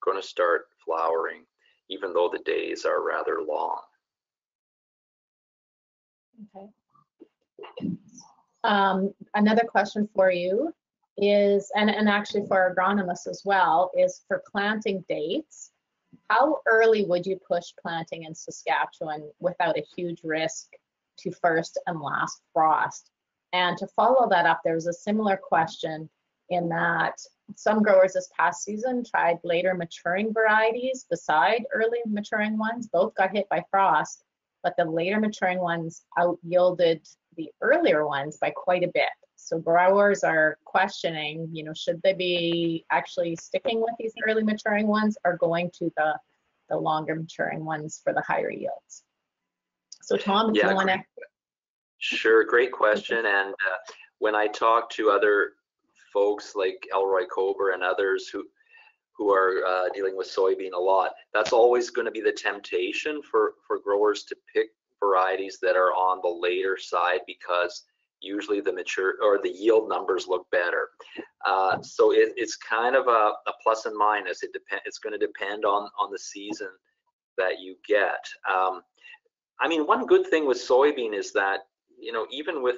going to start flowering even though the days are rather long. Okay. Another question for you is, and actually for agronomists as well, is for planting dates. How early would you push planting in Saskatchewan without a huge risk to first and last frost? And to follow that up, there was a similar question in that some growers this past season tried later maturing varieties beside early maturing ones. Both got hit by frost, but the later maturing ones out yielded the earlier ones by quite a bit. So growers are questioning, you know, should they be actually sticking with these early maturing ones or going to the longer maturing ones for the higher yields? So Tom, if you want to. Sure, great question. And when I talk to other folks like Elroy Kober and others who are dealing with soybean a lot, that's always going to be the temptation for growers to pick varieties that are on the later side, because usually the mature or the yield numbers look better. So it's kind of a plus and minus. It's going to depend on the season that you get. I mean, one good thing with soybean is that, you know, even with,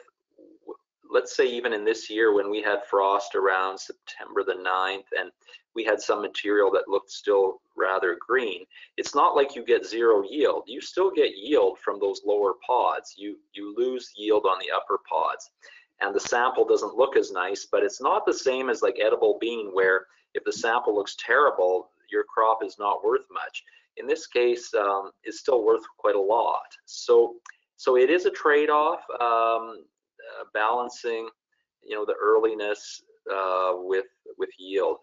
let's say even in this year when we had frost around September the 9th and we had some material that looked still rather green, it's not like you get zero yield. You still get yield from those lower pods. You lose yield on the upper pods, and the sample doesn't look as nice, but it's not the same as like edible bean, where if the sample looks terrible, your crop is not worth much. In this case, it's still worth quite a lot. So it is a trade-off, balancing, you know, the earliness with yield.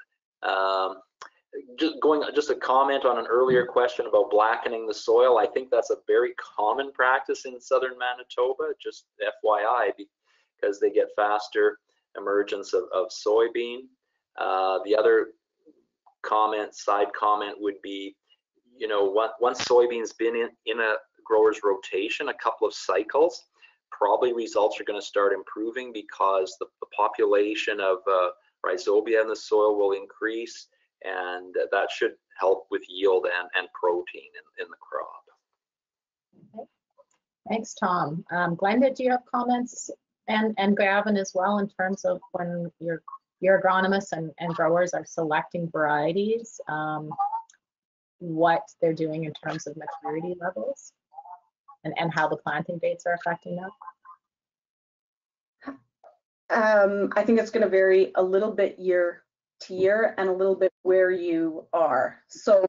Just a comment on an earlier question about blackening the soil. I think that's a very common practice in southern Manitoba, just FYI, because they get faster emergence of soybean. The other side comment would be, you know, once soybean's been in a grower's rotation a couple of cycles, probably results are going to start improving, because the population of rhizobia in the soil will increase, and that should help with yield and protein in the crop. Okay. Thanks, Tom. Glenda, do you have comments, and Gavin as well, in terms of when your agronomists and growers are selecting varieties, what they're doing in terms of maturity levels and how the planting dates are affecting that? I think it's going to vary a little bit year to year and a little bit where you are. So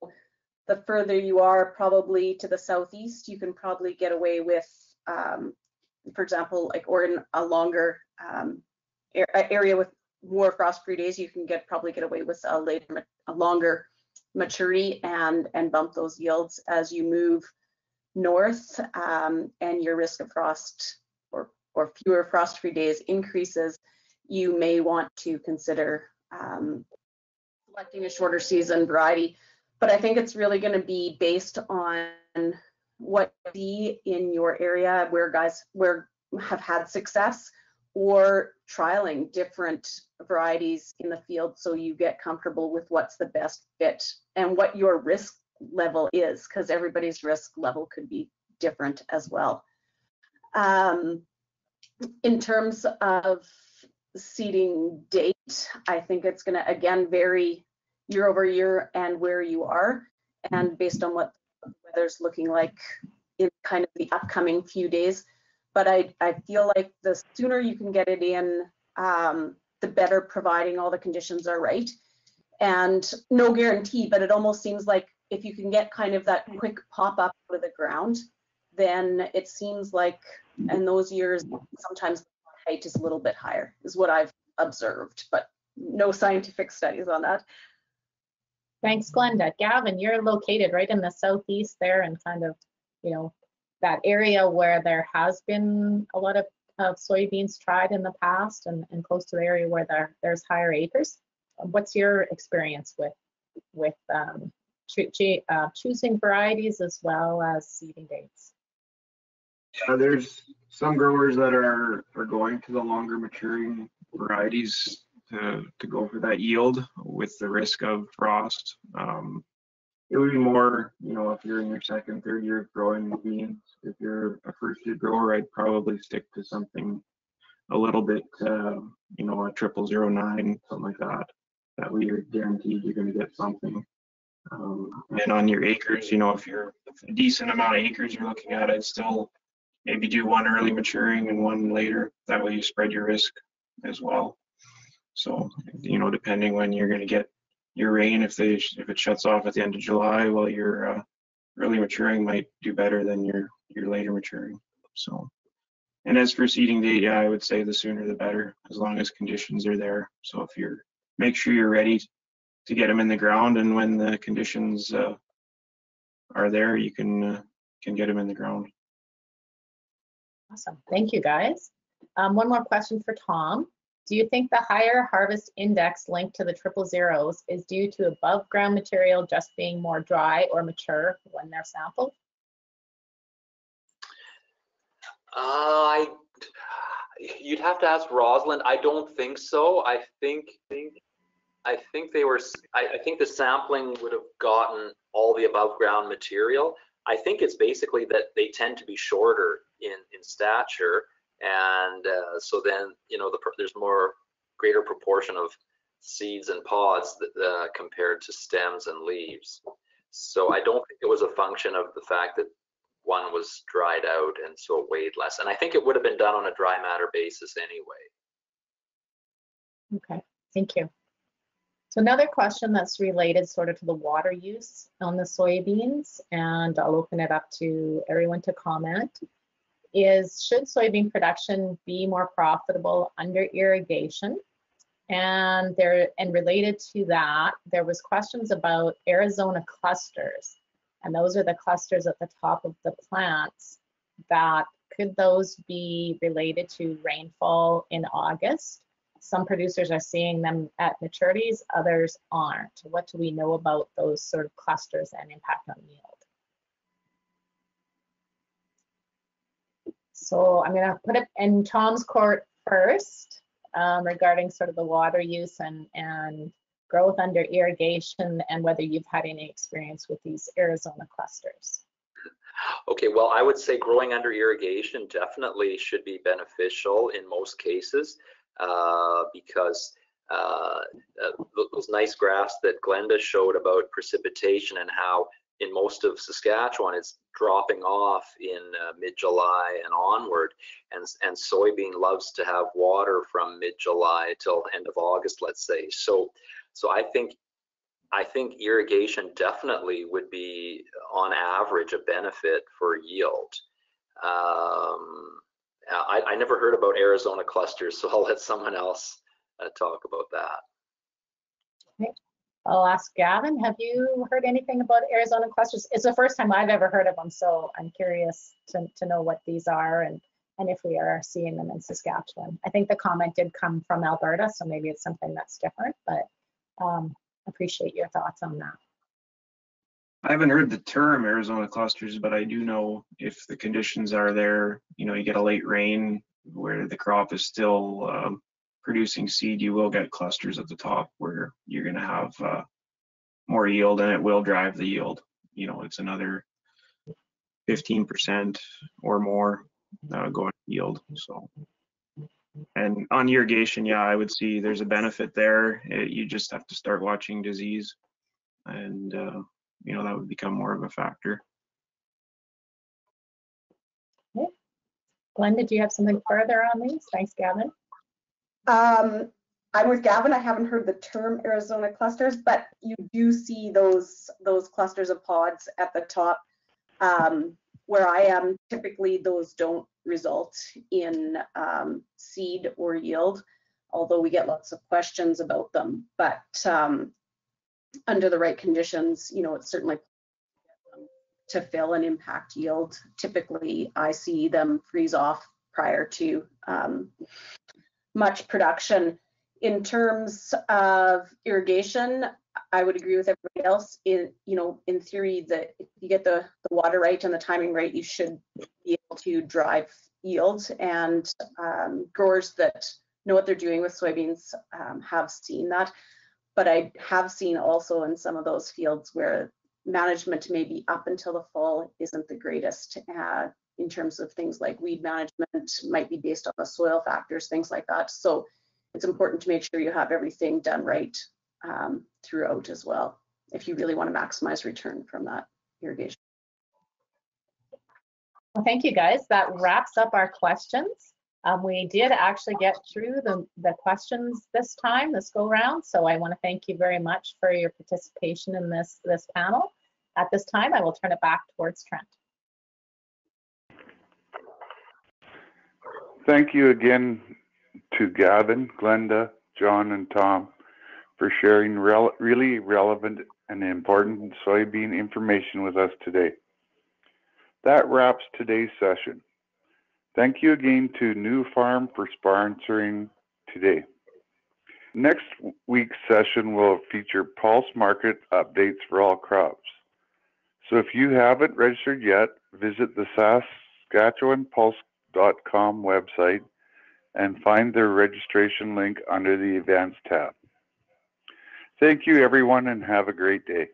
the further you are probably to the southeast, you can probably get away with, for example, like, or in a longer area with more frost-free days, you can probably get away with a longer maturity and bump those yields. As you move north and your risk of frost or fewer frost-free days increases, you may want to consider selecting a shorter season variety. But I think it's really going to be based on what you see in your area where guys have had success, or trialing different varieties in the field so you get comfortable with what's the best fit and what your risk level is, because everybody's risk level could be different as well. In terms of seeding date, I think it's going to again vary year over year and where you are, and based on what the weather's looking like in kind of the upcoming few days. But I feel like the sooner you can get it in, the better, providing all the conditions are right. And no guarantee, but it almost seems like if you can get kind of that quick pop up out of the ground, then it seems like in those years, sometimes the height is a little bit higher, is what I've observed, but no scientific studies on that. Thanks, Glenda. Gavin, you're located right in the southeast there, and kind of, you know, that area where there has been a lot of soybeans tried in the past, and close to the area where there's higher acres. What's your experience with choosing varieties as well as seeding dates? Yeah, there's some growers that are going to the longer maturing varieties to go for that yield with the risk of frost. It would be more, you know, if you're in your second, third year of growing beans. If you're a first year grower, I'd probably stick to something a little bit, you know, a 0009, something like that. That way you're guaranteed you're going to get something. And on your acres, you know, if you're a decent amount of acres you're looking at, I'd still maybe do one early maturing and one later. That way you spread your risk as well. So, you know, depending when you're going to get your rain, if it shuts off at the end of July, well, your early maturing might do better than your later maturing. So, and as for seeding date, yeah, I would say the sooner the better, as long as conditions are there. So if make sure you're ready to get them in the ground, and when the conditions are there, you can get them in the ground. Awesome, thank you guys. One more question for Tom. Do you think the higher harvest index linked to the 000s is due to above ground material just being more dry or mature when they're sampled? You'd have to ask Rosalind. I don't think so. I think they were. I think the sampling would have gotten all the above ground material. I think it's basically that they tend to be shorter in stature, and so then, you know, there's greater proportion of seeds and pods compared to stems and leaves. So I don't think it was a function of the fact that one was dried out and so it weighed less. And I think it would have been done on a dry matter basis anyway. Okay, thank you. So another question that's related sort of to the water use on the soybeans, and I'll open it up to everyone to comment, is should soybean production be more profitable under irrigation? And related to that, there was questions about Arizona clusters, and those are the clusters at the top of the plants. That could those be related to rainfall in August? Some producers are seeing them at maturities, others aren't. What do we know about those sort of clusters and impact on yield? So I'm going to put it in Tom's court first, regarding sort of the water use and growth under irrigation, and whether you've had any experience with these Arizona clusters. Okay, well, I would say growing under irrigation definitely should be beneficial in most cases, because those nice graphs that Glenda showed about precipitation and how in most of Saskatchewan, it's dropping off in mid-July and onward, and soybean loves to have water from mid-July till end of August, let's say. So I think irrigation definitely would be, on average, a benefit for yield. I never heard about Arizona clusters, so I'll let someone else talk about that. Okay. I'll ask Gavin, have you heard anything about Arizona clusters? It's the first time I've ever heard of them, so I'm curious to know what these are and if we are seeing them in Saskatchewan. I think the comment did come from Alberta, so maybe it's something that's different, but appreciate your thoughts on that. I haven't heard the term Arizona clusters, but I do know if the conditions are there, you get a late rain where the crop is still producing seed, you will get clusters at the top where you're going to have more yield, and it will drive the yield. It's another 15% or more going yield. So, and on irrigation, yeah, I would see there's a benefit there. You just have to start watching disease, and that would become more of a factor. Okay. Glenda, do you have something further on these? Thanks, Gavin. I'm with Gavin. I haven't heard the term Arizona clusters, but you do see those clusters of pods at the top. Where I am, typically those don't result in seed or yield, although we get lots of questions about them. But under the right conditions, it's certainly to fill and impact yield. Typically, I see them freeze off prior to much production. In terms of irrigation, I would agree with everybody else. In theory, that if you get the water right and the timing right, you should be able to drive yield. And growers that know what they're doing with soybeans have seen that. But I have seen also in some of those fields where management maybe up until the fall isn't the greatest in terms of things like weed management, might be based on the soil factors, things like that. So it's important to make sure you have everything done right throughout as well, if you really want to maximize return from that irrigation. Well, thank you guys. That wraps up our questions. We did actually get through the questions this go round. So I want to thank you very much for your participation in this panel. At this time, I will turn it back towards Trent. Thank you again to Gavin, Glenda, John, and Tom for sharing really relevant and important soybean information with us today. That wraps today's session. Thank you again to New Farm for sponsoring today. Next week's session will feature pulse market updates for all crops. So if you haven't registered yet, visit the SaskatchewanPulse.com website and find the registration link under the Events tab. Thank you, everyone, and have a great day.